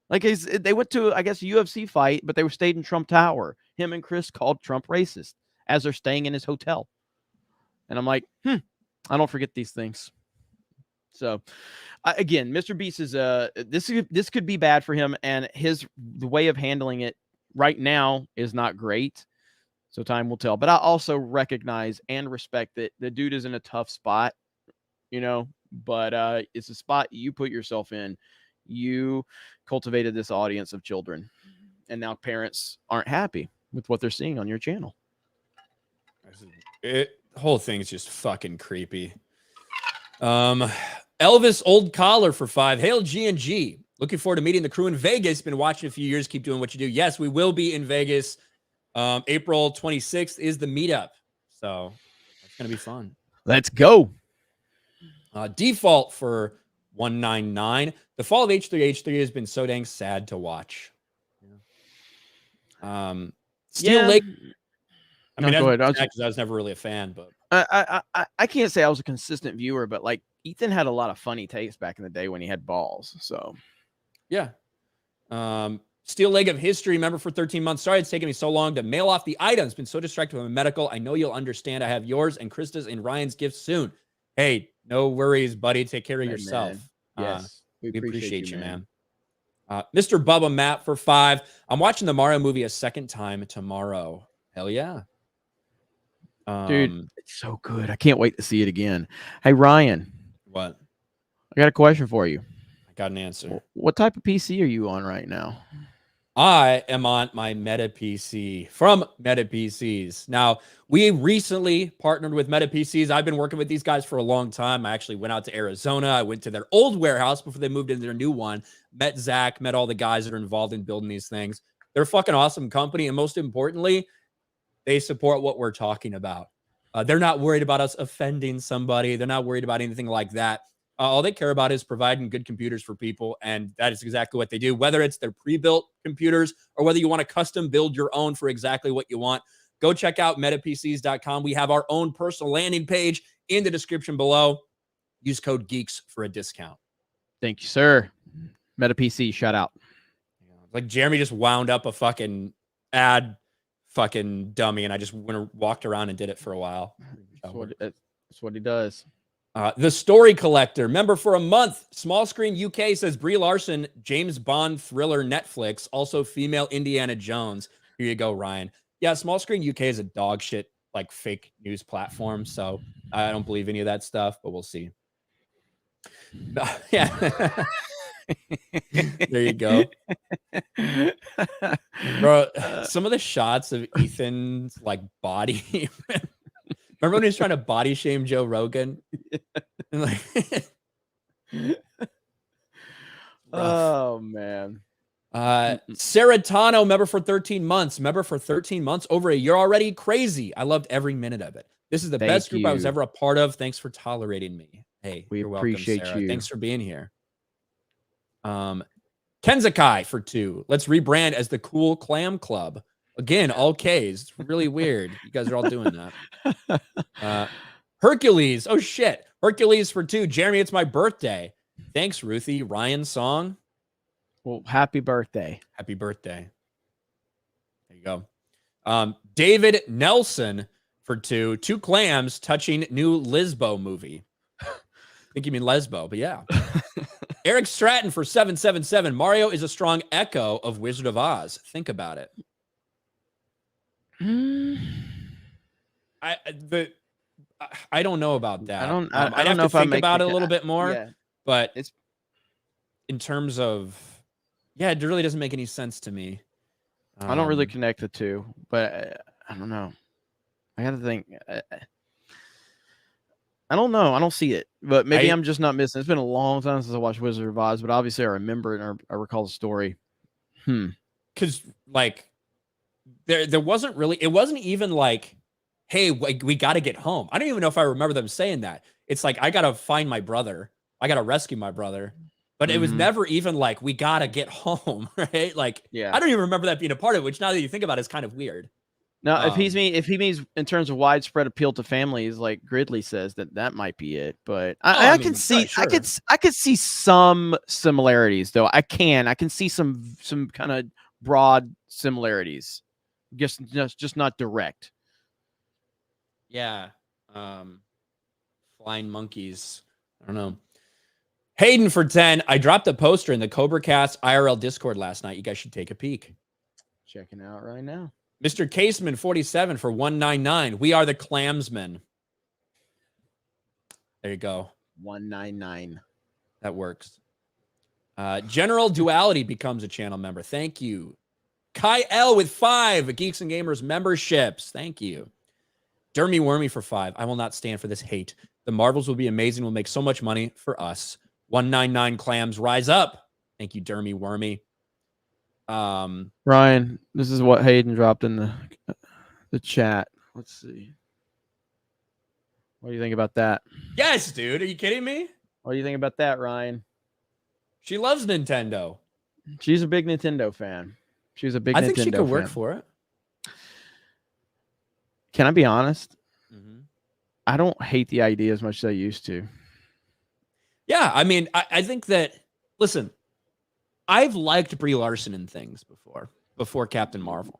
Like they went to, I guess, a UFC fight, but they stayed in Trump Tower. Him and Chris called Trump racist as they're staying in his hotel. And I'm like, I don't forget these things. So, again, MrBeast is this could be bad for him, and the way of handling it right now is not great. So time will tell. But I also recognize and respect that the dude is in a tough spot, but it's a spot you put yourself in. You cultivated this audience of children, and now parents aren't happy with what they're seeing on your channel. The whole thing is just fucking creepy. Elvis Old Collar for 5. Hail G&G. Looking forward to meeting the crew in Vegas. Been watching a few years. Keep doing what you do. Yes, we will be in Vegas. April 26th is the meetup. So it's going to be fun. Let's go. Default for 199. The fall of H3H3 has been so dang sad to watch. Steel Lake. I mean, go ahead. I was never really a fan, but I can't say I was a consistent viewer, but like Ethan had a lot of funny takes back in the day when he had balls. So yeah. Steel Leg of History member for 13 months. Sorry it's taken me so long to mail off the items. Been so distracted with my medical. I know you'll understand. I have yours and Krista's and Ryan's gifts soon. Hey, no worries, buddy. Take care of yourself. Yes. We appreciate you, man. Mr. Bubba Matt for 5. I'm watching the Mario movie a second time tomorrow. Hell yeah. Dude, it's so good. I can't wait to see it again. Hey, Ryan. What? I got a question for you. I got an answer. What type of PC are you on right now? I am on my Meta PC from Meta PCs. Now, we recently partnered with Meta PCs. I've been working with these guys for a long time. I actually went out to Arizona. I went to their old warehouse before they moved into their new one. Met Zach, met all the guys that are involved in building these things. They're a fucking awesome company. And most importantly, they support what we're talking about. They're not worried about us offending somebody. They're not worried about anything like that. All they care about is providing good computers for people, and that is exactly what they do, whether it's their pre-built computers or whether you want to custom build your own for exactly what you want. Go check out metapcs.com. We have our own personal landing page in the description below. Use code GEEKS for a discount. Thank you, sir. Meta PC, shout out. Like Jeremy just wound up a fucking ad fucking dummy, and I just walked around and did it for a while. That's what he does. The Story Collector, member for a month. Small Screen UK says Brie Larson, James Bond thriller Netflix, also female Indiana Jones. Here you go, Ryan. Yeah, Small Screen UK is a dog shit, like fake news platform. So I don't believe any of that stuff, but we'll see. Yeah. There you go. Bro, some of the shots of Ethan's like body Remember when he was trying to body shame Joe Rogan? And like, rough. Oh man. Seratano, member for 13 months. Member for 13 months, over a year already. Crazy. I loved every minute of it. This is the Thank best group I was you. ever a part of. Thanks for tolerating me. Hey, We you're welcome, appreciate Sarah. you. Thanks for being here. Kenzakai for 2. Let's rebrand as the Cool Clam Club. Again, all K's. It's really weird. You guys are all doing that. Hercules. Oh, shit. Hercules for 2. Jeremy, it's my birthday. Thanks, Ruthie. Ryan Song. Well, happy birthday. Happy birthday. There you go. David Nelson for 2. 2 clams touching new Lisbo movie. I think you mean Lesbo, but yeah. Eric Stratton for 777. Mario is a strong echo of Wizard of Oz. Think about it. I don't know about that. I don't I'd have know to if I think make about the it a little bit more. Yeah. But It's- in terms of, yeah, it really doesn't make any sense to me. I don't really connect the two, but I don't know. I got to think. I don't know. I don't see it, but maybe I'm just not missing. It's been a long time since I watched Wizard of Oz, but obviously I remember it and I recall the story. Because like there wasn't really, it wasn't even like, hey, we got to get home. I don't even know if I remember them saying that. It's like, I got to find my brother. I got to rescue my brother. But it was never even like, we got to get home, right? Like, Yeah. I don't even remember that being a part of it, which now that you think about it is kind of weird. Now, if he means in terms of widespread appeal to families, like Gridley says, that might be it. But I can see, sure. I could see some similarities, though. I can see some kind of broad similarities, just not direct. Yeah. Flying monkeys. I don't know. Hayden for 10. I dropped a poster in the Cobra Cast IRL Discord last night. You guys should take a peek. Checking out right now. Mr. Caseman 47 for 199. We are the Clamsmen. There you go. 199. That works. General Duality becomes a channel member. Thank you. Kai L with 5 Geeks and Gamers memberships. Thank you. Dermy Wormy for 5. I will not stand for this hate. The Marvels will be amazing. Will make so much money for us. 199 clams rise up. Thank you, Dermy Wormy. Ryan, this is what Hayden dropped in the chat. Let's see. What do you think about that? Yes, dude. Are you kidding me? What do you think about that, Ryan? She loves Nintendo. She's a big Nintendo fan. She's a big I Nintendo think she could work fan. for it. Can I be honest? Mm-hmm. I don't hate the idea as much as I used to. Yeah, I mean, I think that, listen, I've liked Brie Larson in things before Captain Marvel.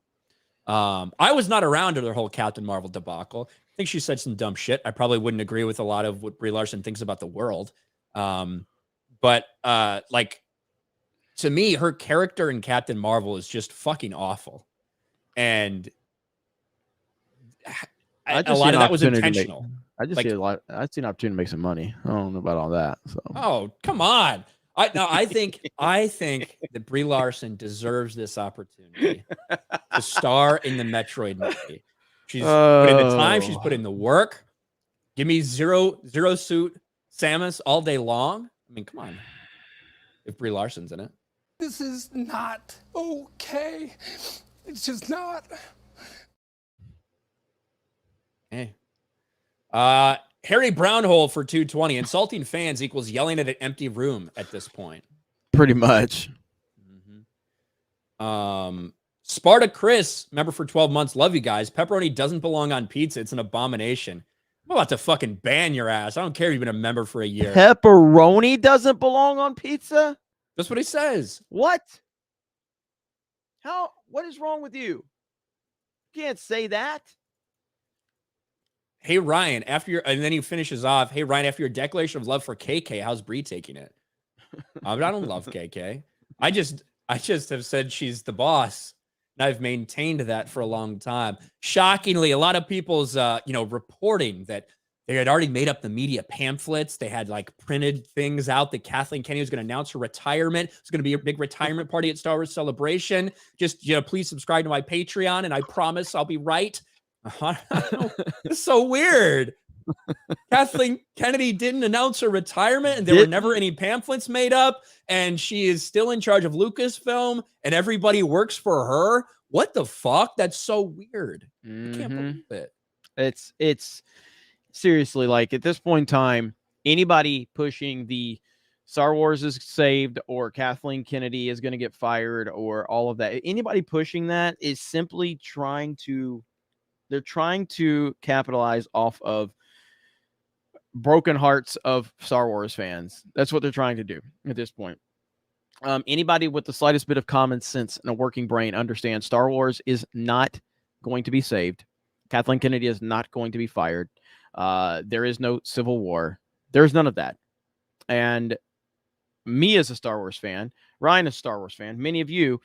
I was not around to their whole Captain Marvel debacle. I think she said some dumb shit. I probably wouldn't agree with a lot of what Brie Larson thinks about the world. But like, to me, her character in Captain Marvel is just fucking awful. And a lot of that was intentional. I see an opportunity to make some money. I don't know about all that. So. Oh, come on. I think that Brie Larson deserves this opportunity to star in the Metroid movie. She's put in the time, she's put in the work. Give me zero suit Samus all day long. I mean, come on. If Brie Larson's in it. This is not okay. It's just not. Hey. Harry Brownhole for 220. Insulting fans equals yelling at an empty room at this point. Pretty much. Sparta Chris, member for 12 months. Love you guys. Pepperoni doesn't belong on pizza. It's an abomination. I'm about to fucking ban your ass. I don't care if you've been a member for a year. Pepperoni doesn't belong on pizza? That's what he says. What? What is wrong with you? You can't say that. Hey, Ryan, and then he finishes off. Hey, Ryan, after your declaration of love for KK, how's Bree taking it? I don't love KK. I just have said she's the boss. And I've maintained that for a long time. Shockingly, a lot of people's, reporting that they had already made up the media pamphlets. They had like printed things out that Kathleen Kennedy was going to announce her retirement. It's going to be a big retirement party at Star Wars Celebration. Just, please subscribe to my Patreon and I promise I'll be right. It's so weird. Kathleen Kennedy didn't announce her retirement, and there were never any pamphlets made up, and she is still in charge of Lucasfilm, and everybody works for her. What the fuck? That's so weird. I can't believe it. It's seriously, like, at this point in time, anybody pushing the Star Wars is saved or Kathleen Kennedy is going to get fired or all of that, anybody pushing that is simply trying to capitalize off of broken hearts of Star Wars fans. That's what they're trying to do at this point. Anybody with the slightest bit of common sense and a working brain understands Star Wars is not going to be saved. Kathleen Kennedy is not going to be fired. There is no civil war. There's none of that. And me as a Star Wars fan, Ryan is a Star Wars fan, many of you,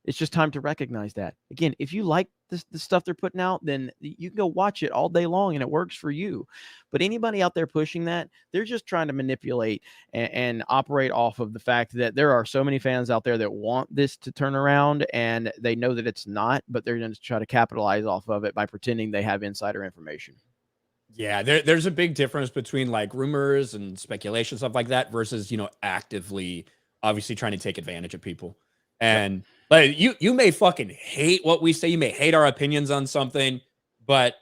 it's just time to recognize that. Again, if you like the stuff they're putting out, then you can go watch it all day long and it works for you. But anybody out there pushing that, they're just trying to manipulate and operate off of the fact that there are so many fans out there that want this to turn around and they know that it's not, but they're going to try to capitalize off of it by pretending they have insider information. Yeah, there's a big difference between like rumors and speculation, stuff like that, versus, you know, actively, obviously trying to take advantage of people. And like you may fucking hate what we say, you may hate our opinions on something, but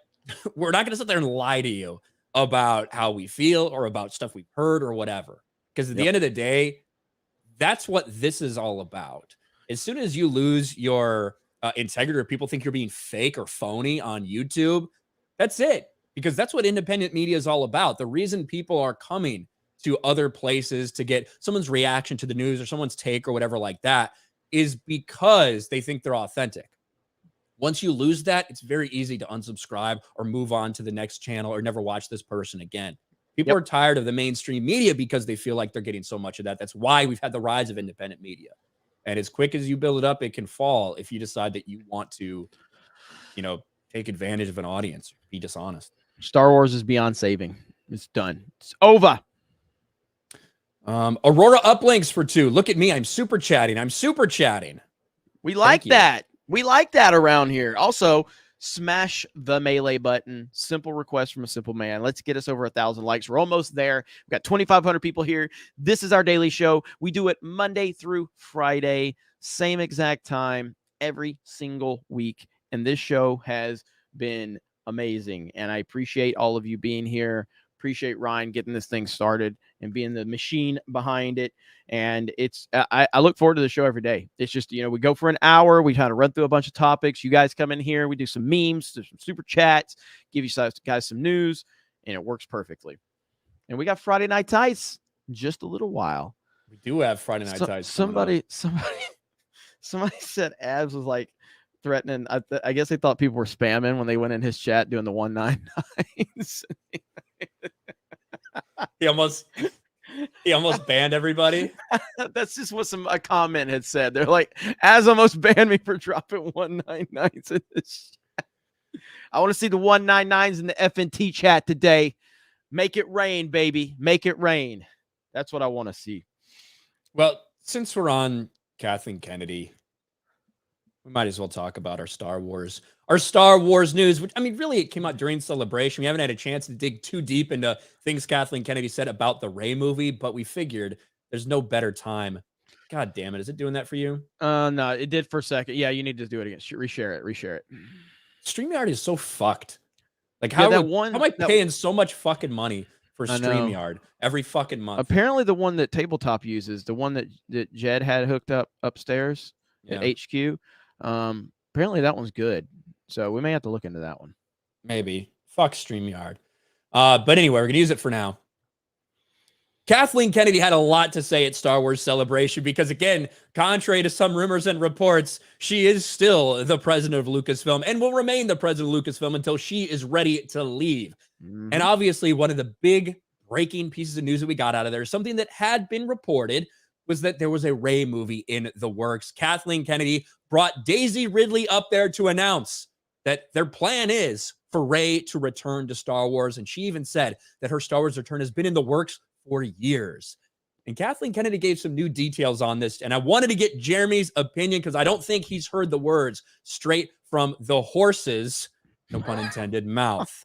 we're not going to sit there and lie to you about how we feel or about stuff we've heard or whatever. Because at the end of the day, that's what this is all about. As soon as you lose your integrity or people think you're being fake or phony on YouTube, that's it. Because that's what independent media is all about. The reason people are coming to other places to get someone's reaction to the news or someone's take or whatever like that is because they think they're authentic. Once you lose that, it's very easy to unsubscribe or move on to the next channel or never watch this person again. People are tired of the mainstream media because they feel like they're getting so much of that. That's why we've had the rise of independent media. And as quick as you build it up, it can fall if you decide that you want to, you know, take advantage of an audience, be dishonest. Star Wars is beyond saving. It's done. It's over. Aurora uplinks for 2. Look at me. I'm super chatting. We like that. We like that around here. Also, smash the melee button. Simple request from a simple man. Let's get us over 1,000 likes. We're almost there. We've got 2,500 people here. This is our daily show. We do it Monday through Friday, same exact time, every single week. And this show has been amazing. And I appreciate all of you being here. Appreciate Ryan getting this thing started and being the machine behind it. And it's I look forward to the show every day. It's just, you know, we go for an hour. We kind of run through a bunch of topics. You guys come in here. We do some memes, some super chats, give you guys some news, and it works perfectly. And we got Friday Night Tights in just a little while. We do have Friday Night Tights. Somebody said Abs was like threatening. I guess they thought people were spamming when they went in his chat doing the 199s. He almost banned everybody. That's just what a comment had said. They're like, Az almost banned me for dropping 199s in this chat. I want to see the 199s in the FNT chat today. Make it rain, baby. Make it rain. That's what I want to see. Well, since we're on Kathleen Kennedy, we might as well talk about our Star Wars news, which, I mean, really, it came out during Celebration. We haven't had a chance to dig too deep into things Kathleen Kennedy said about the Rey movie, but we figured there's no better time. God damn it. Is it doing that for you? No, it did for a second. Yeah, you need to do it again. Reshare it. StreamYard is so fucked. Like, how am I paying so much fucking money for StreamYard every fucking month? Apparently, the one that Tabletop uses, the one that Jed had hooked up upstairs at HQ, apparently that one's good. So we may have to look into that one. Maybe. Fuck StreamYard. But anyway, we're going to use it for now. Kathleen Kennedy had a lot to say at Star Wars Celebration because, again, contrary to some rumors and reports, she is still the president of Lucasfilm and will remain the president of Lucasfilm until she is ready to leave. And obviously, one of the big breaking pieces of news that we got out of there, something that had been reported, was that there was a Rey movie in the works. Kathleen Kennedy brought Daisy Ridley up there to announce that their plan is for Rey to return to Star Wars. And she even said that her Star Wars return has been in the works for years. And Kathleen Kennedy gave some new details on this. And I wanted to get Jeremy's opinion because I don't think he's heard the words straight from the horse's no pun intended, mouth.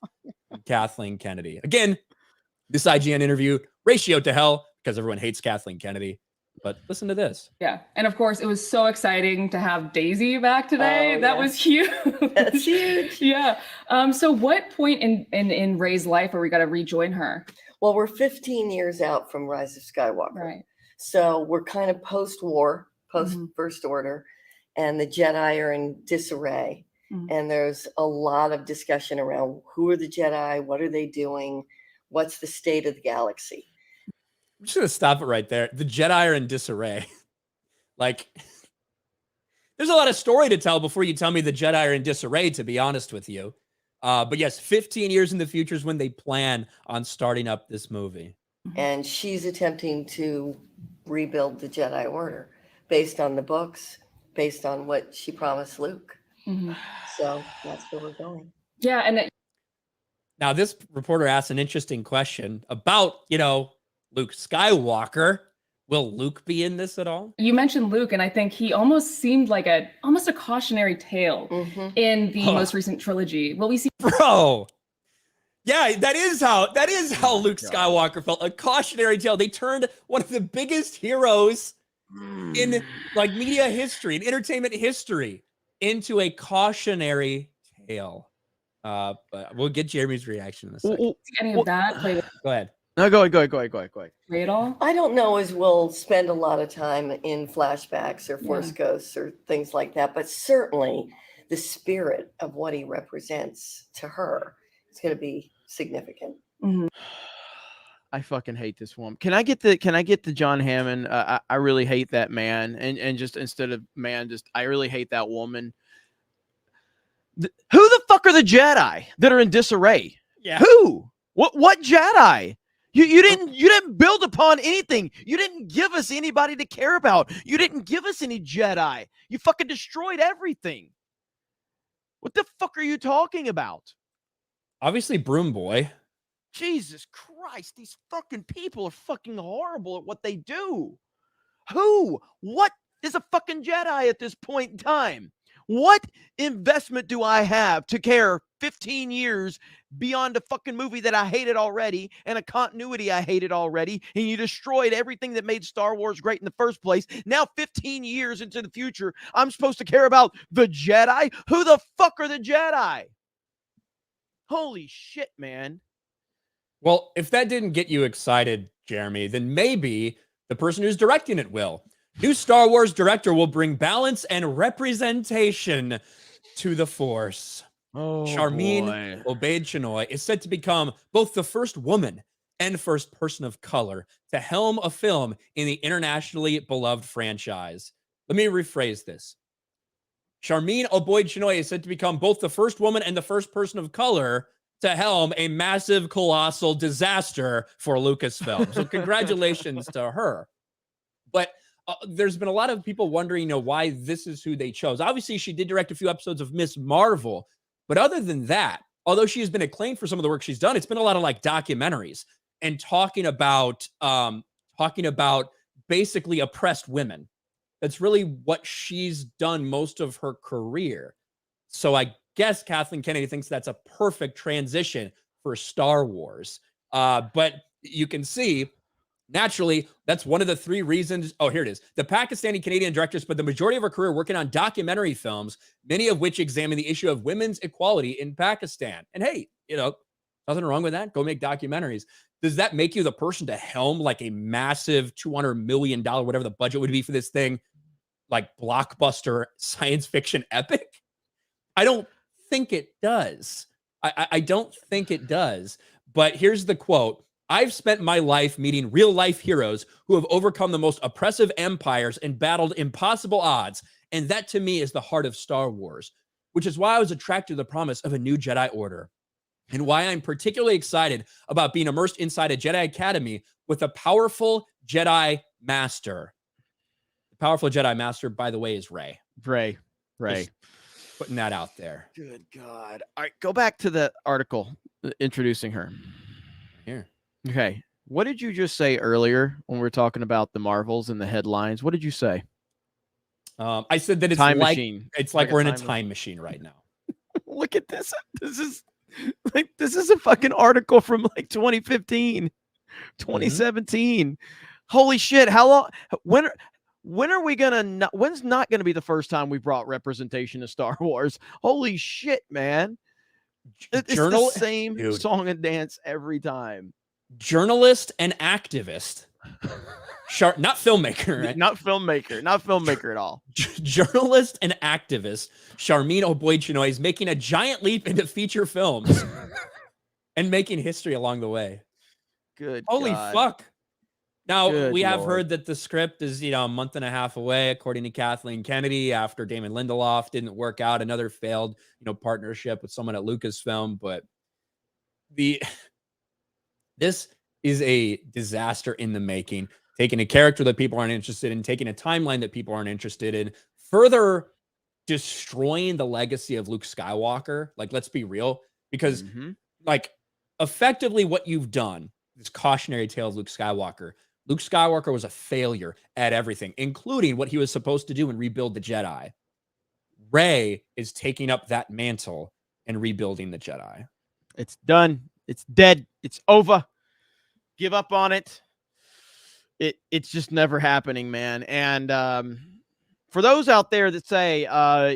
Kathleen Kennedy. Again, this IGN interview, ratio to hell, because everyone hates Kathleen Kennedy. But listen to this. Yeah. And of course, it was so exciting to have Daisy back today. Oh, that yeah. was huge. That's huge. Yeah. So what point in Rey's life are we going to rejoin her? Well, we're 15 years out from Rise of Skywalker. Right. So we're kind of post-war, post-First Order, and the Jedi are in disarray. And there's a lot of discussion around who are the Jedi, what are they doing, what's the state of the galaxy. I'm just gonna stop it right there. The Jedi are in disarray. Like, there's a lot of story to tell before you tell me the Jedi are in disarray, to be honest with you. But yes, 15 years in the future is when they plan on starting up this movie. And she's attempting to rebuild the Jedi Order based on the books, based on what she promised Luke. So that's where we're going. Yeah. And now this reporter asked an interesting question about, Luke Skywalker. Will Luke be in this at all? you mentioned Luke, and I think he almost seemed like almost a cautionary tale in the most recent trilogy. Will we see? Bro. Yeah, that is how Luke Skywalker felt. A cautionary tale. They turned one of the biggest heroes in like media history, in entertainment history, into a cautionary tale. But we'll get Jeremy's reaction in a second. Any of that play Go ahead. No, go ahead. at all? I don't know as we'll spend a lot of time in flashbacks or Force Ghosts or things like that, but certainly the spirit of what he represents to her is going to be significant. I fucking hate this woman. Can I get the John Hammond? I really hate that man. And just instead of man, just I really hate that woman. Who the fuck are the Jedi that are in disarray? Yeah. Who? What Jedi? You didn't build upon anything. You didn't give us anybody to care about. You didn't give us any Jedi. You fucking destroyed everything. What the fuck are you talking about? Obviously, Broom Boy. Jesus Christ, these fucking people are fucking horrible at what they do. Who? What is a fucking Jedi at this point in time? What investment do I have to care 15 years beyond a fucking movie that I hated already and a continuity I hated already, and you destroyed everything that made Star Wars great in the first place? Now 15 years into the future, I'm supposed to care about the Jedi? Who the fuck are the Jedi? Holy shit, man. Well, if that didn't get you excited, Jeremy, then maybe the person who's directing it will. New Star Wars director will bring balance and representation to the Force. Oh, Charmin Obaid-Chinoy is set to become both the first woman and first person of color to helm a film in the internationally beloved franchise. Let me rephrase this. Charmin Obaid-Chinoy is set to become both the first woman and the first person of color to helm a massive, colossal disaster for Lucasfilm. So congratulations to her. But there's been a lot of people wondering, why this is who they chose. Obviously, she did direct a few episodes of Ms. Marvel. But other than that, although she has been acclaimed for some of the work she's done, it's been a lot of like documentaries and talking about basically oppressed women. That's really what she's done most of her career. So I guess Kathleen Kennedy thinks that's a perfect transition for Star Wars. But you can see, naturally, that's one of the three reasons. Oh, here it is. The Pakistani Canadian director spent the majority of her career working on documentary films, many of which examine the issue of women's equality in Pakistan. And hey, nothing wrong with that. Go make documentaries. Does that make you the person to helm like a massive $200 million, whatever the budget would be for this thing, like blockbuster science fiction epic? I don't think it does. I don't think it does. But here's the quote. I've spent my life meeting real-life heroes who have overcome the most oppressive empires and battled impossible odds, and that to me is the heart of Star Wars, which is why I was attracted to the promise of a new Jedi Order, and why I'm particularly excited about being immersed inside a Jedi Academy with a powerful Jedi Master. The powerful Jedi Master, by the way, is Rey. Rey. Just putting that out there. Good God. All right, go back to the article introducing her. Here. Okay. What did you just say earlier when we were talking about the Marvels and the headlines? What did you say? I said that it's Time like machine. it's like Like a we're in a time time machine right now. Look at this. This is a fucking article from like 2015, 2017. Holy shit. How long? When are we gonna? When's not gonna be the first time we brought representation to Star Wars? Holy shit, man! It's the same song and dance every time. Journalist and activist, not filmmaker, right? Not filmmaker at all. Journalist and activist Charmin Oboychinoy is making a giant leap into feature films and making history along the way. Good. Holy God. fuck. Now, Good we have Lord. heard that the script is, a month and a half away, according to Kathleen Kennedy, after Damon Lindelof didn't work out, another failed, partnership with someone at Lucasfilm. But this is a disaster in the making, taking a character that people aren't interested in, taking a timeline that people aren't interested in, further destroying the legacy of Luke Skywalker. Like, let's be real, because effectively what you've done, this cautionary tale of Luke Skywalker. Luke Skywalker was a failure at everything, including what he was supposed to do and rebuild the Jedi. Rey is taking up that mantle and rebuilding the Jedi. It's done. It's dead. It's over. Give up on it. It's just never happening, man. And for those out there that say,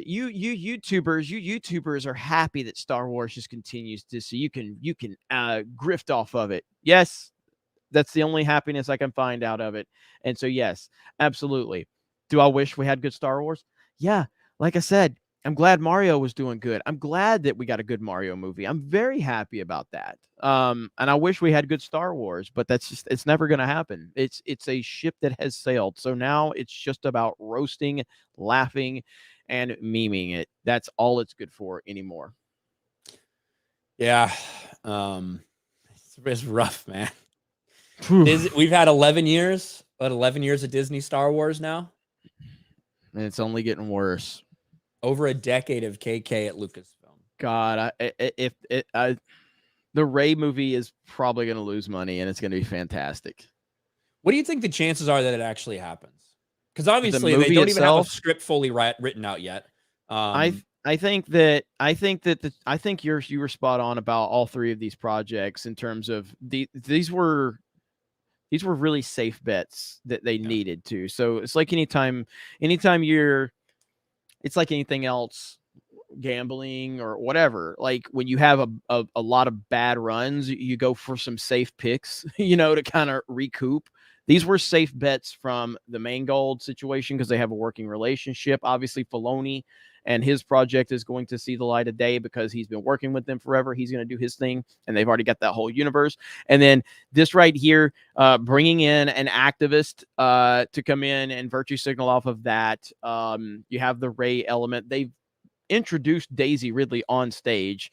you YouTubers are happy that Star Wars just continues to, so you can grift off of it. Yes, that's the only happiness I can find out of it. And so, yes, absolutely. Do I wish we had good Star Wars? Yeah. Like I said, I'm glad Mario was doing good. I'm glad that we got a good Mario movie. I'm very happy about that. And I wish we had good Star Wars, but it's never going to happen. It's a ship that has sailed. So now it's just about roasting, laughing, and memeing it. That's all it's good for anymore. Yeah. It's rough, man. We've had 11 years of Disney Star Wars now. And it's only getting worse. Over a decade of KK at Lucasfilm. God, the Rey movie is probably going to lose money, and it's going to be fantastic. What do you think the chances are that it actually happens? Because obviously they don't even have a script fully written out yet. I think you were spot on about all three of these projects in terms of these were really safe bets that they needed to. So it's like anytime it's like anything else, gambling or whatever. Like when you have a lot of bad runs, you go for some safe picks, to kind of recoup. These were safe bets from the Mangold situation because they have a working relationship. Obviously, Filoni and his project is going to see the light of day because he's been working with them forever. He's going to do his thing, and they've already got that whole universe. And then this right here, bringing in an activist to come in and virtue signal off of that. You have the Rey element. They've introduced Daisy Ridley on stage.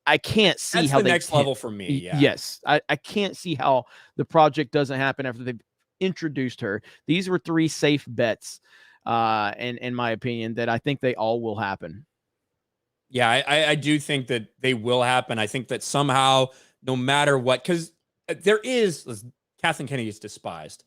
I can't see That's how the next level for me. Yeah. Yes. I can't see how the project doesn't happen after they've introduced her. These were three safe bets, in my opinion, that I think they all will happen. Yeah, I do think that they will happen. I think that somehow, no matter what, because Kathleen Kennedy is despised.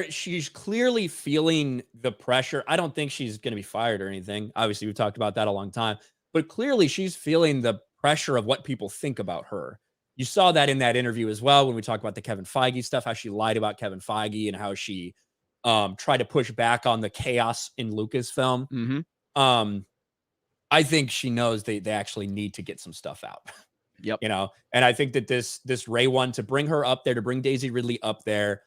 She's clearly feeling the pressure. I don't think she's going to be fired or anything. Obviously, we've talked about that a long time. But clearly, she's feeling the pressure of what people think about her. You saw that in that interview as well when we talked about the Kevin Feige stuff, how she lied about Kevin Feige and how she tried to push back on the chaos in Lucasfilm. Mm-hmm. I think she knows they actually need to get some stuff out. Yep. And I think that this Rey one, to bring her up there, to bring Daisy Ridley up there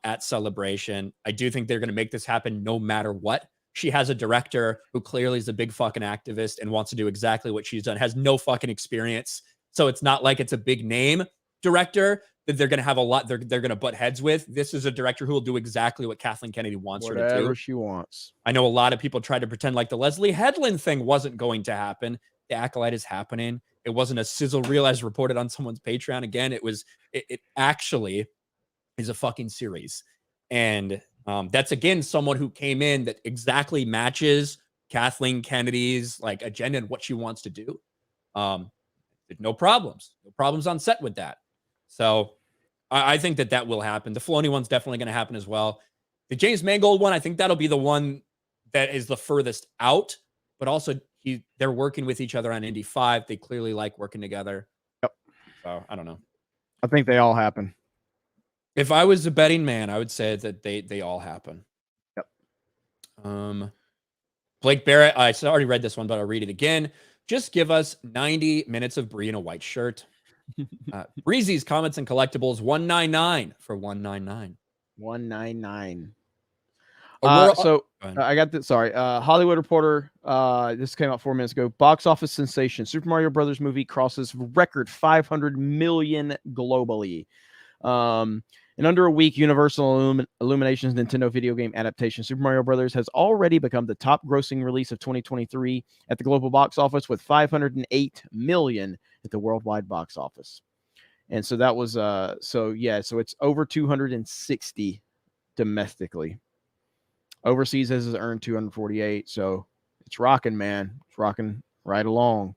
at Celebration, I do think they're going to make this happen no matter what. She has a director who clearly is a big fucking activist and wants to do exactly what she's done, has no fucking experience. So it's not like it's a big name director that they're going to have a lot, they're going to butt heads with. This is a director who will do exactly what Kathleen Kennedy wants her to do. Whatever she wants. I know a lot of people tried to pretend like the Leslie Headland thing wasn't going to happen. The Acolyte is happening. It wasn't a sizzle reel as reported on someone's Patreon. Again, it actually is a fucking series. And that's, again, someone who came in that exactly matches Kathleen Kennedy's agenda and what she wants to do. No problems on set with that. So I think that will happen. The Filoni one's definitely going to happen as well. The James Mangold one, I think that'll be the one that is the furthest out, but also they're working with each other on Indy 5. They clearly like working together. Yep. So I don't know. I think they all happen. If I was a betting man, I would say that they all happen. Yep. Blake Barrett, I already read this one, but I'll read it again. Just give us 90 minutes of Bree in a white shirt. Breezy's Comments and Collectibles 199 for 199. 199. Aurora, So I got this. Sorry. Hollywood Reporter. This came out 4 minutes ago. Box office sensation. Super Mario Brothers movie crosses record 500 million globally. In under a week, Universal Illumination's Nintendo video game adaptation Super Mario Brothers has already become the top grossing release of 2023 at the global box office with 508 million at the worldwide box office. And so that was so it's over 260 domestically. Overseas has earned 248, so it's rocking, man. It's rocking right along.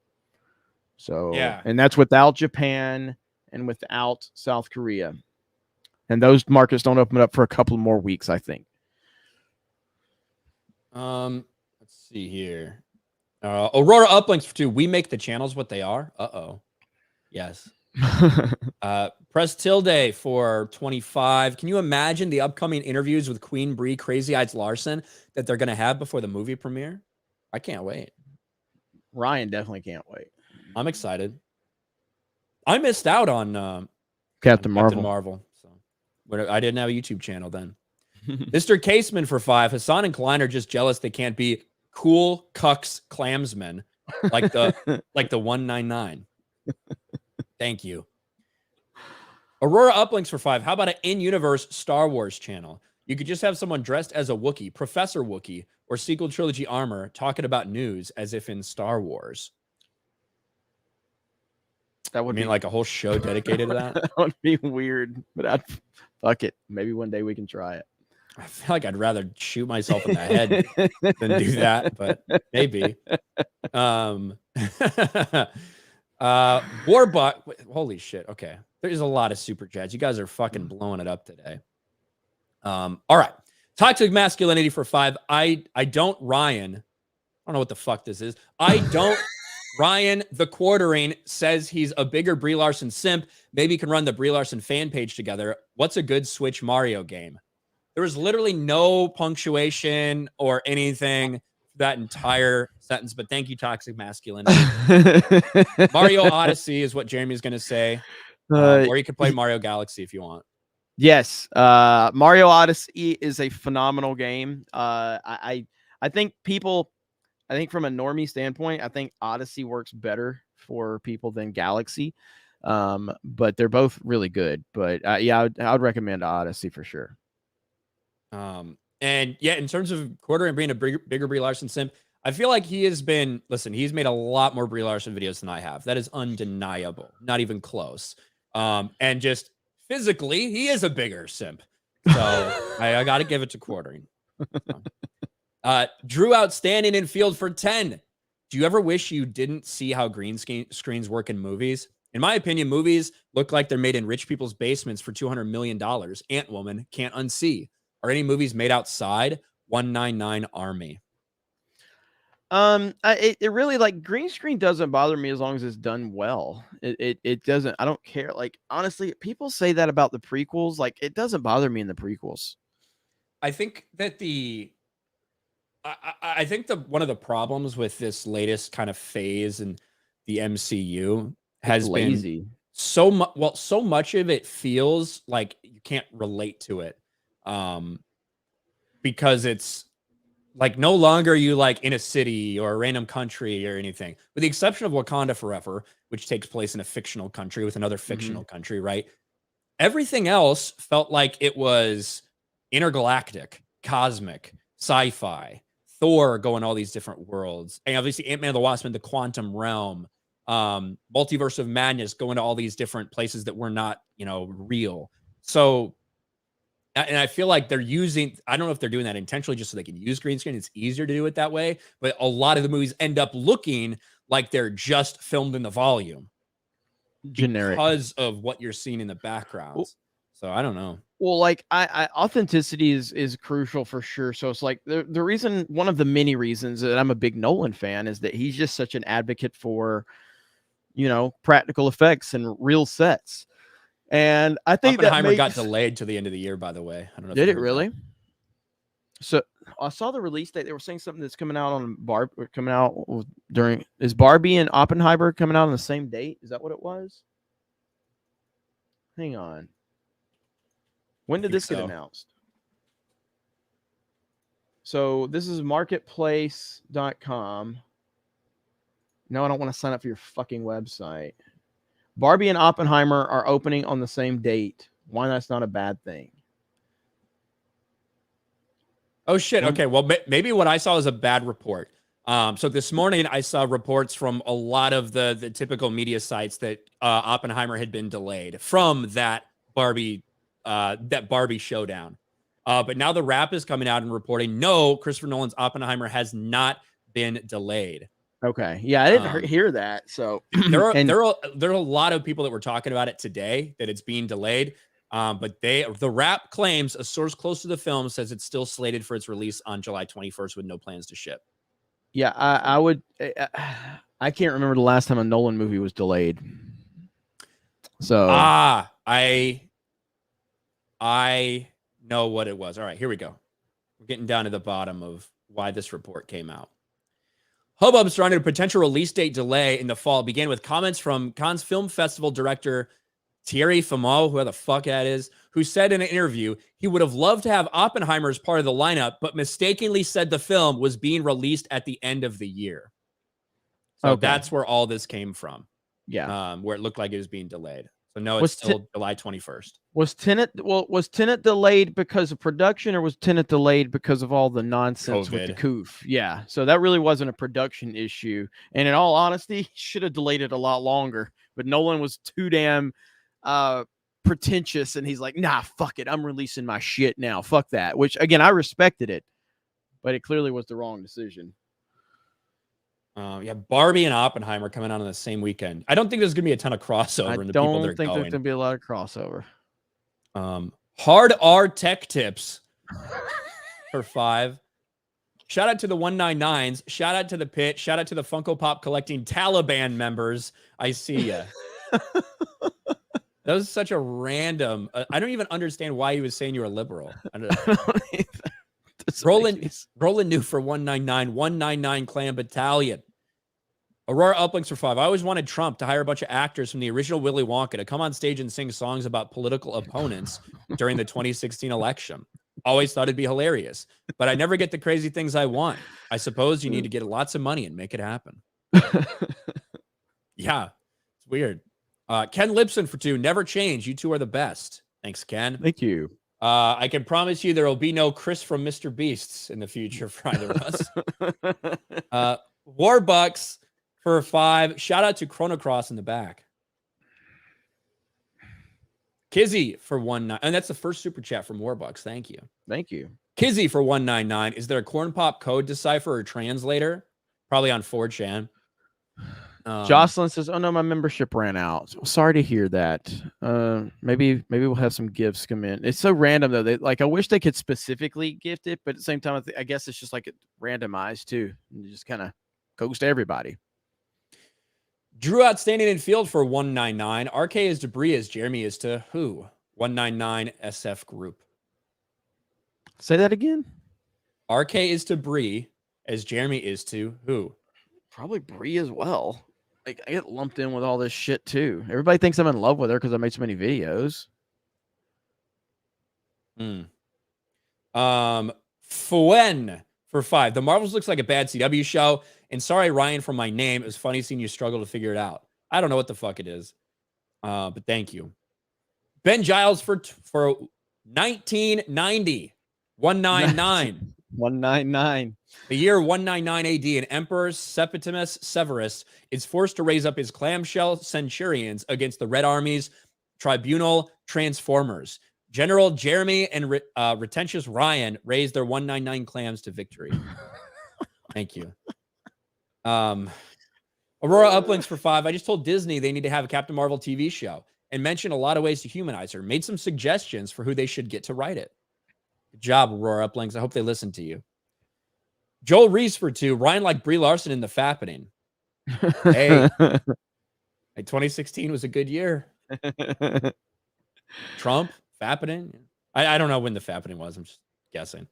So yeah, and that's without Japan and without South Korea. And those markets don't open up for a couple more weeks, I think. Let's see here. Aurora Uplinks for 2. We make the channels what they are. Uh-oh. Yes. Press tilde for 25. Can you imagine the upcoming interviews with Queen Bree, Crazy Eyes Larson that they're going to have before the movie premiere? I can't wait. Ryan definitely can't wait. I'm excited. I missed out on Captain Marvel. So I didn't have a YouTube channel then. Mr. Caseman for 5. Hassan and Klein are just jealous they can't be cool cucks clamsmen like the 199. Thank you. Aurora Uplinks for 5. How about an in-universe Star Wars channel? You could just have someone dressed as a Wookiee, Professor Wookiee, or sequel trilogy armor talking about news as if in Star Wars. That would mean like a whole show dedicated to that? That would be weird, but fuck it. Maybe one day we can try it. I feel like I'd rather shoot myself in the head than do that, but maybe. Warbuck, holy shit. Okay. There's a lot of super chats. You guys are fucking blowing it up today. All right. Toxic masculinity for 5. I don't Ryan. I don't know what the fuck this is. I don't Ryan the Quartering says he's a bigger Brie Larson simp. Maybe he can run the Brie Larson fan page together. What's a good Switch Mario game? There was literally no punctuation or anything for that entire sentence, but thank you, Toxic Masculinity. Mario Odyssey is what Jeremy's going to say. Or you could play Mario Galaxy if you want. Yes. Mario Odyssey is a phenomenal game. I think from a normie standpoint, I think Odyssey works better for people than Galaxy. But they're both really good. But yeah, I would recommend Odyssey for sure. And yeah, in terms of Quartering being a bigger Brie Larson simp, I feel like he's made a lot more Brie Larson videos than I have. That is undeniable. Not even close. And just physically, he is a bigger simp. So I got to give it to Quartering. Drew Outstanding in field for 10. Do you ever wish you didn't see how green screens work in movies? In my opinion, movies look like they're made in rich people's basements for $200 million. Ant-Woman can't unsee. Are any movies made outside? 199 Army. It really, like, green screen doesn't bother me as long as it's done well. It doesn't. I don't care. Like, honestly, people say that about the prequels. Like, it doesn't bother me in the prequels. I think that I think one of the problems with this latest kind of phase in the MCU has been so much of it feels like you can't relate to it. Because it's like no longer are you like in a city or a random country or anything, with the exception of Wakanda Forever, which takes place in a fictional country with another fictional country, right? Everything else felt like it was intergalactic, cosmic, sci-fi, Thor going all these different worlds. And obviously Ant-Man and the Wasp in the quantum realm, Multiverse of Madness going to all these different places that were not, real. So, and I feel like they're using, I don't know if they're doing that intentionally just so they can use green screen. It's easier to do it that way. But a lot of the movies end up looking like they're just filmed in the volume. Generic. Because of what you're seeing in the background. So I don't know. Well, like I authenticity is crucial for sure. So it's like the reason, one of the many reasons that I'm a big Nolan fan is that he's just such an advocate for, practical effects and real sets. And I think that Oppenheimer got makes delayed to the end of the year, by the way. I don't know if Did you it heard really? that. So I saw the release date. They were saying something that's coming out on coming out during, is Barbie and Oppenheimer coming out on the same date? Is that what it was? Hang on. When did this get announced? So this is marketplace.com. No, I don't want to sign up for your fucking website. Barbie and Oppenheimer are opening on the same date. Why that's not a bad thing. Oh, shit. Okay. Well, maybe what I saw was a bad report. So this morning I saw reports from a lot of the typical media sites that Oppenheimer had been delayed from that Barbie showdown. But now the Wrap is coming out and reporting, no, Christopher Nolan's Oppenheimer has not been delayed. Okay. Yeah, I didn't hear that. So there are a lot of people that were talking about it today that it's being delayed. But the Wrap claims a source close to the film says it's still slated for its release on July 21st with no plans to ship. Yeah, I would. I can't remember the last time a Nolan movie was delayed. So I know what it was. All right, here we go. We're getting down to the bottom of why this report came out. Hubbub surrounding a potential release date delay in the fall began with comments from Cannes Film Festival director Thierry Frémaux, who the fuck that is, who said in an interview he would have loved to have Oppenheimer as part of the lineup, but mistakenly said the film was being released at the end of the year. So that's where all this came from. Yeah. Where it looked like it was being delayed. So no, it's still July 21st. Was Tenet delayed because of production, or was Tenet delayed because of all the nonsense with the coof? Yeah. So that really wasn't a production issue. And in all honesty, should have delayed it a lot longer. But Nolan was too damn pretentious, and he's like, nah, fuck it, I'm releasing my shit now, fuck that. Which again, I respected it, but it clearly was the wrong decision. Yeah, Barbie and Oppenheimer coming out on the same weekend. I don't think there's gonna be a ton of crossover in the people that are going. I don't think there's gonna be a lot of crossover. Hard R Tech Tips for 5. Shout out to the 199s. Shout out to the Pit. Shout out to the Funko Pop collecting Taliban members. I see ya. That was such a random. I don't even understand why he was saying you were liberal. I don't know. Roland New for 199. 199 Clan Battalion. Aurora Uplinks for 5. I always wanted Trump to hire a bunch of actors from the original Willy Wonka to come on stage and sing songs about political opponents during the 2016 election. Always thought it'd be hilarious, but I never get the crazy things I want. I suppose you need to get lots of money and make it happen. Yeah, it's weird. Ken Lipson for 2. Never change. You two are the best. Thanks, Ken. Thank you. I can promise you there will be no Chris from MrBeasts in the future for either of us. Warbucks for 5. Shout out to Chronocross in the back. Kizzy for 19. And that's the first super chat from Warbucks. Thank you. Thank you. Kizzy for 199. Is there a Corn Pop code decipher or translator? Probably on 4chan. Jocelyn says, "Oh no, my membership ran out." Sorry to hear that. Maybe we'll have some gifts come in. It's so random though. I wish they could specifically gift it, but at the same time, I guess it's just like it randomized too. It just kind of goes to everybody. Drew Outstanding in Field for 199. RK is Debris as Jeremy is to who? 199 SF Group. Say that again. RK is to Bree as Jeremy is to who? Probably Bree as well. Like, I get lumped in with all this shit too. Everybody thinks I'm in love with her because I made so many videos. Fuen for 5. The Marvels looks like a bad CW show. And sorry, Ryan, for my name. It was funny seeing you struggle to figure it out. I don't know what the fuck it is. But thank you. Ben Giles for 1990. 199. 199. The year 199 AD, and Emperor Septimus Severus is forced to raise up his clamshell centurions against the Red Army's tribunal transformers. General Jeremy and Retentious Ryan raised their 199 clams to victory. Thank you. Aurora Uplinks for 5. I just told Disney they need to have a Captain Marvel TV show. and mentioned a lot of ways to humanize her. Made some suggestions for who they should get to write it. Good job, Aurora Uplinks. I hope they listen to you. Joel Reese for 2. Ryan like Brie Larson in the Fappening. Hey, 2016 was a good year. Trump, Fappening. I don't know when the Fappening was. I'm just guessing.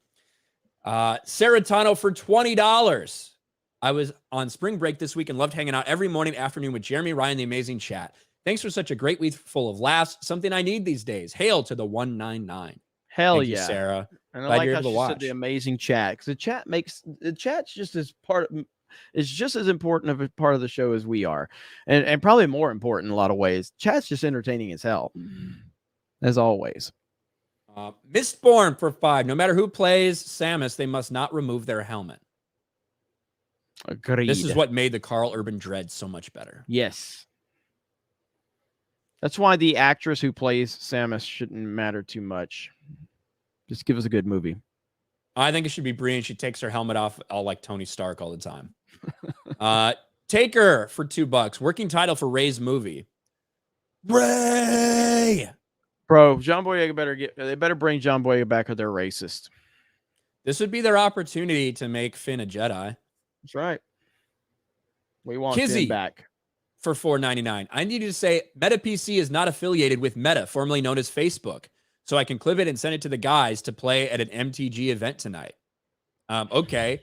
Seratano for $20. I was on spring break this week and loved hanging out every morning, afternoon with Jeremy, Ryan, the amazing chat. Thanks for such a great week full of laughs. Something I need these days. Hail to the 199. Hell Thank yeah, you, Sarah. And I Glad like you're how able to she said watch. the amazing chat, because the chat's just as is just as important of a part of the show as we are, and probably more important in a lot of ways. Chat's just entertaining as hell, as always. Mistborn for 5. No matter who plays Samus, they must not remove their helmet. Agreed. This is what made the Carl Urban Dread so much better. Yes. That's why the actress who plays Samus shouldn't matter too much. Just give us a good movie. I think it should be Brie, and she takes her helmet off all like Tony Stark all the time. Taker for $2. Working title for Ray's movie. Ray! Bro, John Boyega they better bring John Boyega back, or they're racist. This would be their opportunity to make Finn a Jedi. That's right. We want Kizzy Finn back. for $4.99. I need you to say MetaPC is not affiliated with Meta, formerly known as Facebook, so I can clip it and send it to the guys to play at an MTG event tonight. Okay.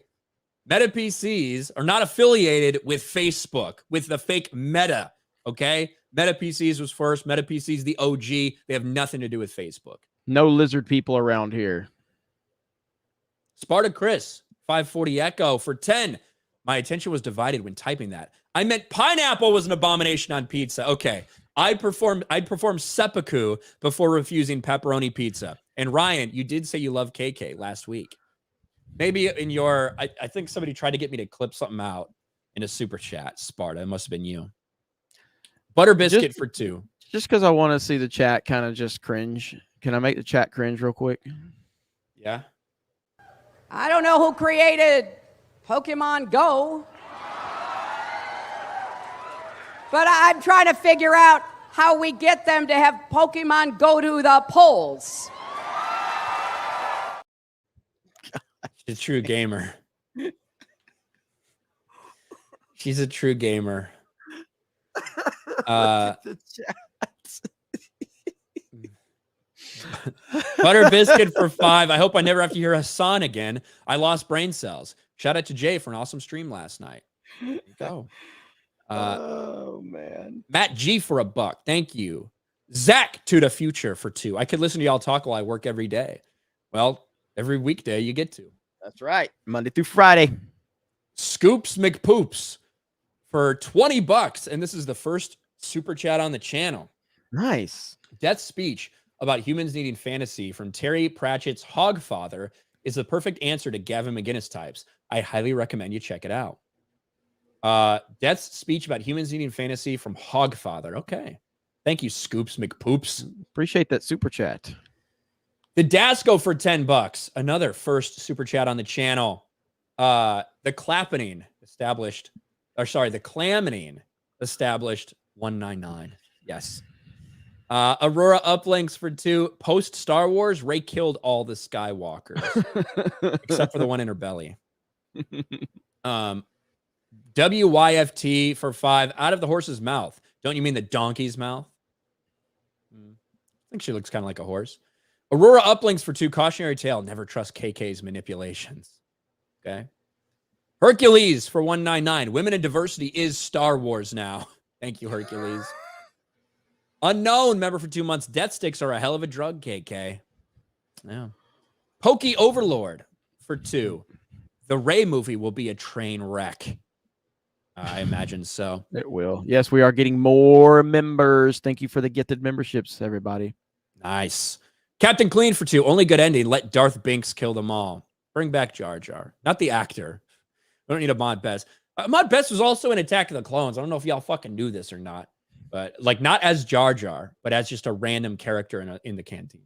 MetaPCs are not affiliated with Facebook, with the fake Meta. Okay. MetaPCs was first. MetaPCs, the OG. They have nothing to do with Facebook. No lizard people around here. Sparta Chris, 540 Echo for 10. My attention was divided when typing that. I meant pineapple was an abomination on pizza. Okay. I'd perform seppuku before refusing pepperoni pizza. And Ryan, you did say you love KK last week. Maybe in your, I think somebody tried to get me to clip something out in a super chat. Sparta, it must have been you. Butter biscuit for 2. Just because I want to see the chat kind of just cringe. Can I make the chat cringe real quick? Yeah. I don't know who created Pokemon Go, but I'm trying to figure out how we get them to have Pokemon go to the polls. She's a true gamer. She's a true gamer. The chat. Butter biscuit for 5. I hope I never have to hear Hassan again. I lost brain cells. Shout out to Jay for an awesome stream last night. There you go. Oh man. Matt G for $1. Thank you. Zach to the future for 2. I could listen to y'all talk while I work every day. Well, every weekday you get to. That's right. Monday through Friday. Scoops McPoops for $20. And this is the first super chat on the channel. Nice. Death speech about humans needing fantasy from Terry Pratchett's Hogfather is the perfect answer to Gavin McGinnis types. I highly recommend you check it out. Death's speech about humans needing fantasy from Hogfather. Okay. Thank you, Scoops McPoops. Appreciate that super chat. The Dasco for $10. Another first super chat on the channel. The Clappening established, or sorry, the Clamming established 199. Yes. Aurora Uplinks for 2. Post Star Wars, Rey killed all the Skywalkers except for the one in her belly. WYFT for 5. Out of the horse's mouth. Don't you mean the donkey's mouth? I think she looks kind of like a horse. Aurora Uplinks for 2. Cautionary tale. Never trust KK's manipulations. Okay. Hercules for 199. Women and diversity is Star Wars now. Thank you, Hercules. Unknown member for 2 months. Death sticks are a hell of a drug, KK. Yeah. Pokey Overlord for 2. The Rey movie will be a train wreck. I imagine so. It will. Yes, we are getting more members. Thank you for the gifted memberships, everybody. Nice. Captain Clean for 2. Only good ending. Let Darth Binks kill them all. Bring back Jar Jar. Not the actor. We don't need a Mod Best. Mod Best was also in Attack of the Clones. I don't know if y'all fucking knew this or not. But like not as Jar Jar, but as just a random character in the canteen.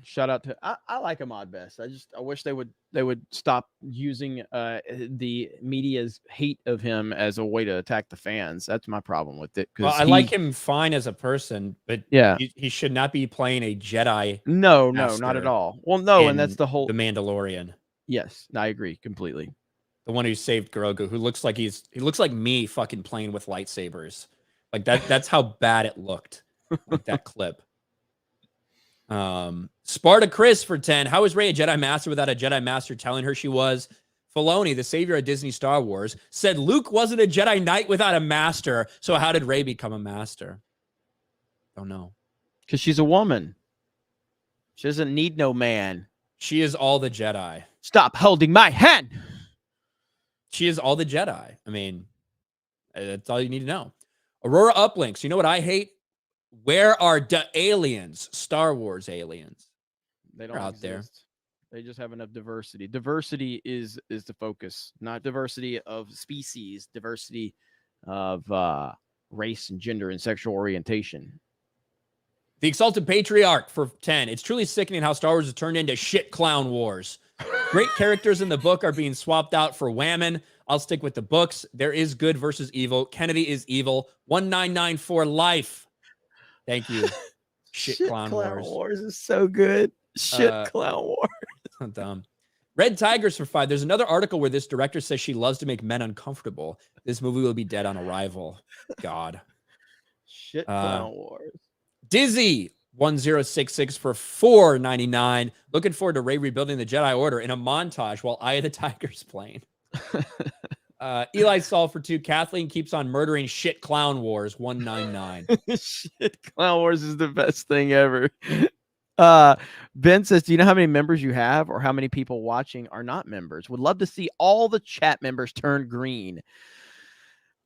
Shout out to I like Ahmad best. I wish they would stop using the media's hate of him as a way to attack the fans. That's my problem with it. Well, I like him fine as a person, but yeah, he should not be playing a Jedi. No, not at all. Well, no, and that's the whole The Mandalorian. Yes, I agree completely. The one who saved Grogu, who looks like he looks like me fucking playing with lightsabers. Like that's how bad it looked. Like that clip. Sparta Chris for 10. How is Rey a Jedi Master without a Jedi Master telling her she was? Filoni, the savior of Disney Star Wars, said Luke wasn't a Jedi Knight without a master. So how did Rey become a master? Don't know. Because she's a woman. She doesn't need no man. She is all the Jedi. Stop holding my hand. She is all the Jedi. I mean, that's all you need to know. Aurora Uplinks. You know what I hate? Where are the aliens? Star Wars aliens. They don't They're out there. They just have enough diversity. Diversity is the focus, not diversity of species, diversity of race and gender and sexual orientation. The Exalted Patriarch for 10. It's truly sickening how Star Wars has turned into shit Clown Wars. Great characters in the book are being swapped out for whammon. I'll stick with the books. There is good versus evil. Kennedy is evil. 1994 for life. Thank you. Shit Clown Wars is so good. Shit Clown Wars. So dumb. Red Tigers for 5. There's another article where this director says she loves to make men uncomfortable. This movie will be dead on arrival. God. Shit Clown Wars. Dizzy 1066 for $4.99. Looking forward to Rey rebuilding the Jedi Order in a montage while Eye of the Tiger's playing. Eli Saul for 2. Kathleen keeps on murdering shit Clown Wars. $1.99. Shit Clown Wars is the best thing ever. Ben says, do you know how many members you have or how many people watching are not members? Would love to see all the chat members turn green.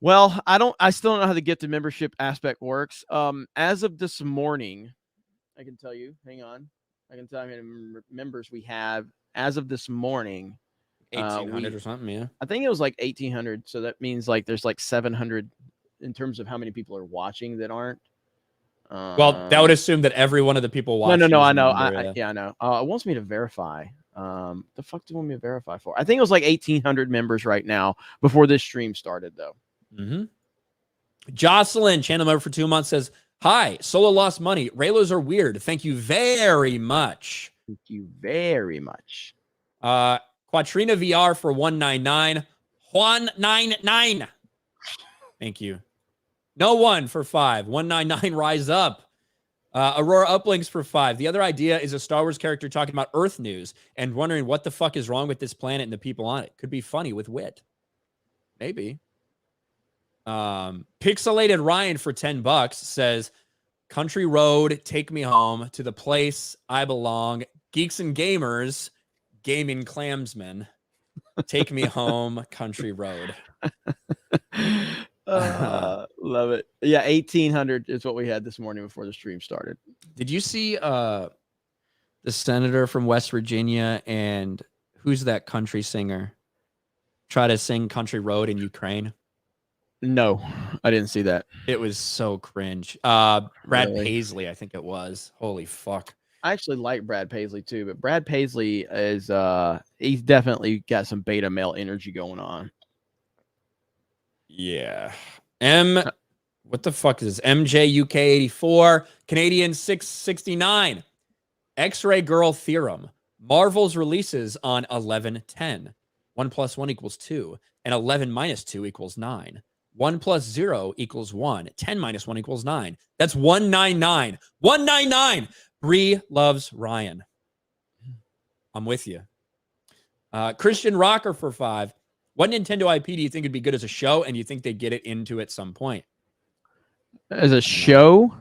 Well, I still don't know how the gifted membership aspect works. As of this morning, I can tell you, hang on. I can tell you how many members we have as of this morning. 1,800 or something, yeah. I think it was like 1,800. So that means like there's like 700 in terms of how many people are watching that aren't. Well, that would assume that every one of the people watching. No, I know. I know. It wants me to verify. The fuck do you want me to verify for? I think it was like 1,800 members right now before this stream started, though. Mm-hmm. Jocelyn, channel member for 2 months, says, hi, Solo lost money. Raylos are weird. Thank you very much. Thank you very much. Quatrina VR for $1.99. $1.99. Thank you. No one for $5. $1.99. Rise up. Aurora Uplinks for $5. The other idea is a Star Wars character talking about Earth news and wondering what the fuck is wrong with this planet and the people on it. Could be funny with wit. Maybe. Pixelated Ryan for $10 says, Country Road, take me home to the place I belong. Geeks and Gamers, gaming clamsmen, take me home, Country Road. Love it. Yeah, 1,800 is what we had this morning before the stream started. Did you see the senator from West Virginia and who's that country singer try to sing Country Road in Ukraine? No, I didn't see that. It was so cringe. Brad Really? Paisley, I think it was. Holy fuck. I actually like Brad Paisley too, but Brad Paisley is he's definitely got some beta male energy going on. Yeah. What the fuck is this? MJ UK 84, Canadian 669. X-Ray Girl Theorem. Marvel's releases on 11/10. 1 + 1 = 2, and 11 - 2 = 9. 1 + 0 = 1. 10 - 1 = 9. That's 199. 199. Bree loves Ryan. I'm with you. Christian Rocker for 5. What Nintendo IP do you think would be good as a show, and you think they get it into at some point? As a show,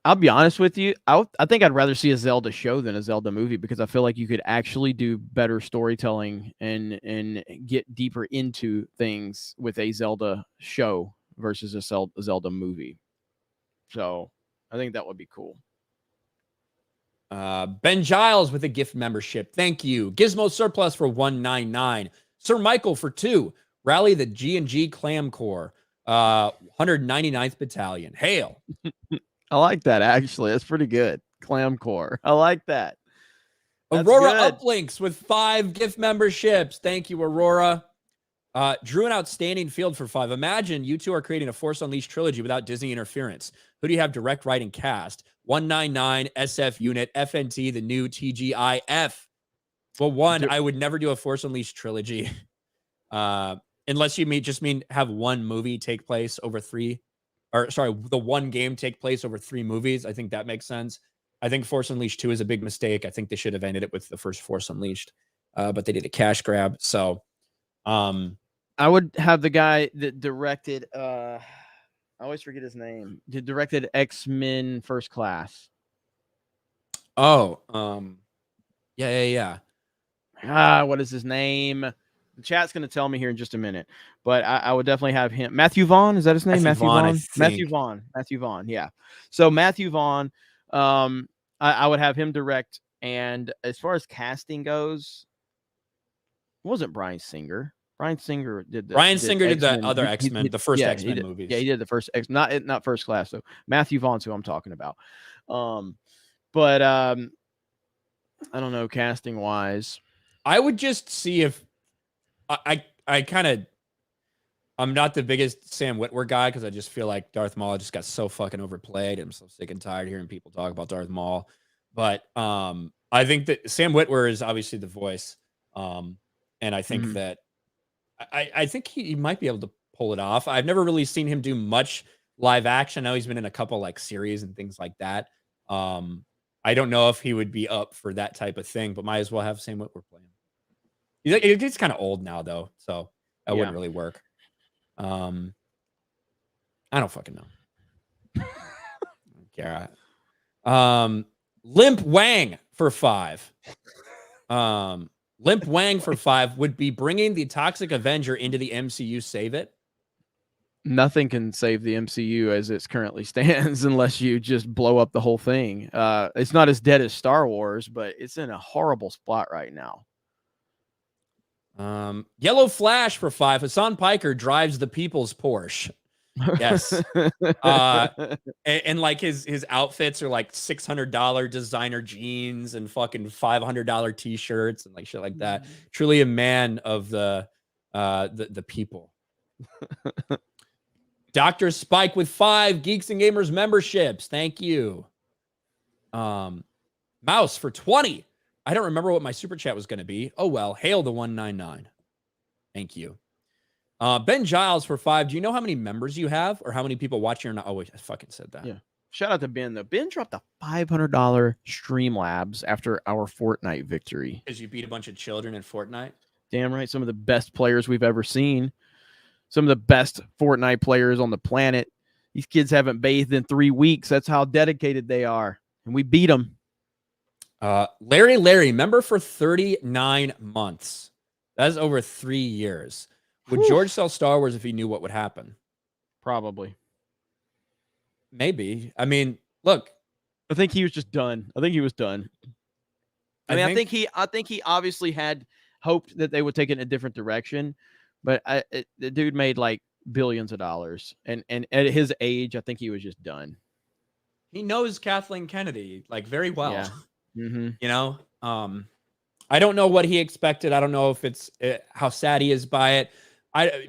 I'll be honest with you. I think I'd rather see a Zelda show than a Zelda movie because I feel like you could actually do better storytelling and get deeper into things with a Zelda show versus a Zelda movie. So I think that would be cool. Ben Giles with a gift membership. Thank you. Gizmo Surplus for $1.99. Sir Michael for 2. Rally the G&G Clam Corps. 199th Battalion. Hail. I like that, actually. That's pretty good. Clam Core. I like that. That's Aurora good. Uplinks with 5 gift memberships. Thank you, Aurora. Drew an outstanding field for 5. Imagine you two are creating a Force Unleashed trilogy without Disney interference. Who do you have direct writing cast? 199, SF Unit, FNT, the new TGIF. Well, I would never do a Force Unleashed trilogy. Unless you just mean have one movie take place over 3, or sorry, the one game take place over 3 movies. I think that makes sense. I think Force Unleashed 2 is a big mistake. I think they should have ended it with the first Force Unleashed, but they did a cash grab. So, I would have the guy that directed. I always forget his name. He directed X-Men First Class. Oh, yeah. What is his name? The chat's going to tell me here in just a minute, but I would definitely have him. Matthew Vaughn, is that his name? Matthew Vaughn. Matthew Vaughn. Yeah. So Matthew Vaughn, I would have him direct. And as far as casting goes, it wasn't Bryan Singer. Bryan Singer did the other X-Men, the first X-Men movies. Yeah, he did the first not First Class. So Matthew Vaughn's who I'm talking about. But I don't know, casting wise. I would just see if I'm not the biggest Sam Witwer guy because I just feel like Darth Maul just got so fucking overplayed. I'm so sick and tired hearing people talk about Darth Maul. But I think that Sam Witwer is obviously the voice. And I think that I think he might be able to pull it off. I've never really seen him do much live action. I know he's been in a couple like series and things like that. I don't know if he would be up for that type of thing, but might as well have Sam Witwer play him. He's kind of old now though, so that wouldn't really work. I don't fucking know. Limp Wang for 5. Limp Wang for 5 would be bringing the Toxic Avenger into the MCU. Save it. Nothing can save the MCU as it currently stands unless you just blow up the whole thing. It's not as dead as Star Wars, but it's in a horrible spot right now. Yellow Flash for 5. Hassan Piker drives the people's Porsche. Yes. And like his outfits are like $600 designer jeans and fucking $500 t-shirts and like shit like that. Truly a man of the people. Dr. Spike with 5 Geeks and Gamers memberships. Thank you. Mouse for 20. I don't remember what my super chat was going to be. Oh, well. Hail the 199. Thank you. Ben Giles for 5. Do you know how many members you have or how many people watching or not? Oh, wait, I fucking said that. Yeah. Shout out to Ben, though. Ben dropped a $500 Streamlabs after our Fortnite victory. Because you beat a bunch of children in Fortnite? Damn right. Some of the best players we've ever seen. Some of the best Fortnite players on the planet. These kids haven't bathed in 3 weeks. That's how dedicated they are. And we beat them. Larry, member for 39 months. That's over 3 years. Would George sell Star Wars if he knew what would happen? Probably. Maybe. I mean, look. I think he was just done. I think he was done. I think he obviously had hoped that they would take it in a different direction, but the dude made like billions of dollars, and at his age, I think he was just done. He knows Kathleen Kennedy like very well. Yeah. Mm-hmm. You know, I don't know what he expected. I don't know if it's how sad he is by it.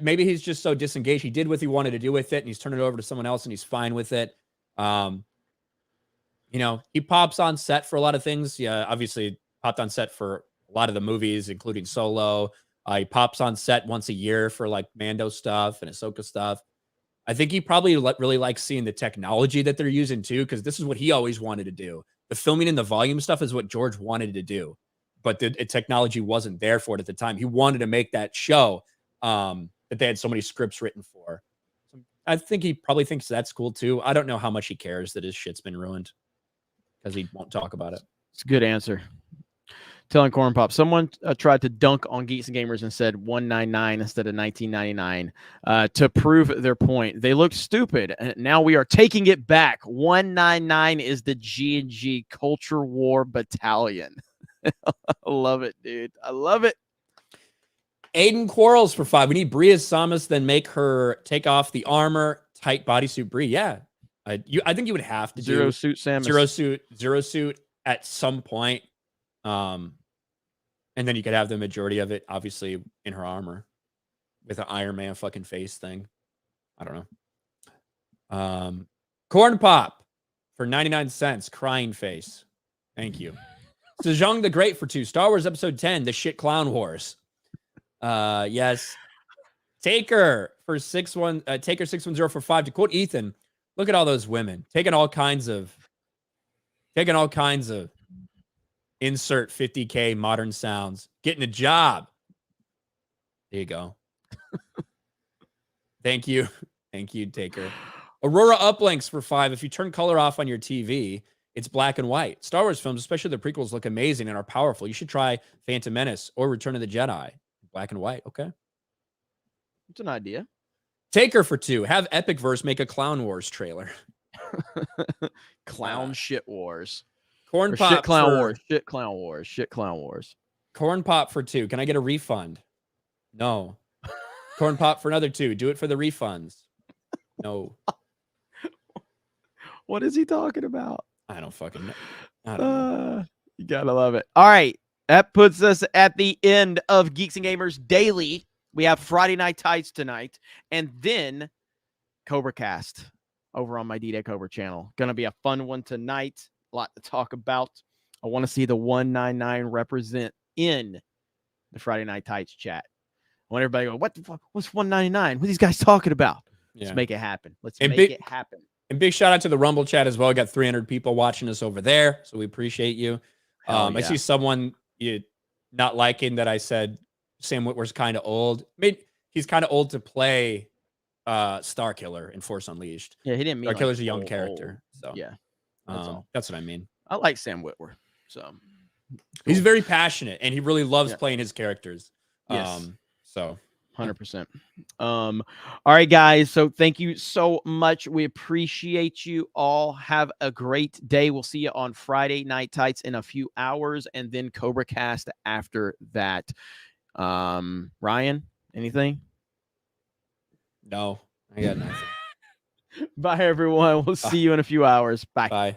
Maybe he's just so disengaged. He did what he wanted to do with it, and he's turned it over to someone else, and he's fine with it. You know, he pops on set for a lot of things. Yeah, obviously popped on set for a lot of the movies, including Solo. He pops on set once a year for like Mando stuff and Ahsoka stuff. I think he probably really likes seeing the technology that they're using too, because this is what he always wanted to do. The filming and the volume stuff is what George wanted to do, but the technology wasn't there for it at the time. He wanted to make that show that they had so many scripts written for. I think he probably thinks that's cool too. I don't know how much he cares that his shit's been ruined because he won't talk about it. It's a good answer. Telling Corn Pop, someone tried to dunk on Geeks and Gamers and said 199 instead of 1999 to prove their point. They looked stupid. And now we are taking it back. 199 is the G&G Culture War Battalion. I love it, dude. I love it. Aiden Quarles for 5. We need Bria Samus, then make her take off the armor. Tight bodysuit Brie. Yeah. I think you would have to Zero do suit Samus. zero suit at some point. And then you could have the majority of it, obviously, in her armor with an Iron Man fucking face thing. I don't know. Corn Pop for 99 cents. Crying face. Thank you. Sejong the Great for 2. Star Wars Episode 10. The Shit Clown Wars. Yes. Taker for 610 for 5. To quote Ethan, look at all those women taking all kinds of insert 50K modern sounds, getting a job. There you go. Thank you, Taker. Aurora Uplinks for 5. If you turn color off on your TV, it's black and white. Star Wars films, especially the prequels, look amazing and are powerful. You should try Phantom Menace or Return of the Jedi. Black and white. Okay. It's an idea. Taker for 2. Have Epic Verse make a Clown Wars trailer. Clown shit wars. Corn Or Pop shit clown for, wars. Shit clown wars. Shit clown wars. Corn Pop for 2. Can I get a refund? No. Corn Pop for another 2. Do it for the refunds. No. What is he talking about? I don't fucking know. I don't know. You gotta love it. All right. That puts us at the end of Geeks and Gamers Daily. We have Friday Night Tights tonight, and then Cobra Cast over on my D-Day Cobra channel. Gonna be a fun one tonight. A lot to talk about. I want to see the 199 represent in the Friday Night Tights chat. I want everybody to go, what the fuck? What's 199? What are these guys talking about? Yeah. Let's make it happen. Let's And make it happen. And big shout out to the Rumble chat as well. We got 300 people watching us over there, so we appreciate you. Hell I yeah. see someone not liking that I said Sam Witwer's kind of old. I mean, he's kind of old to play Star Killer in Force Unleashed. Yeah, he didn't mean Star like Killer's a young old, character. So Yeah, that's all. that's what I mean. I like Sam Witwer. So He's very passionate and he really loves Yeah. playing his characters. Yes. So 100%. All right, guys. So thank you so much. We appreciate you all. Have a great day. We'll see you on Friday Night Tights in a few hours, and then Cobra Cast after that. Ryan, anything? no, I got nothing. Bye, everyone. We'll see you in a few hours. Bye. Bye.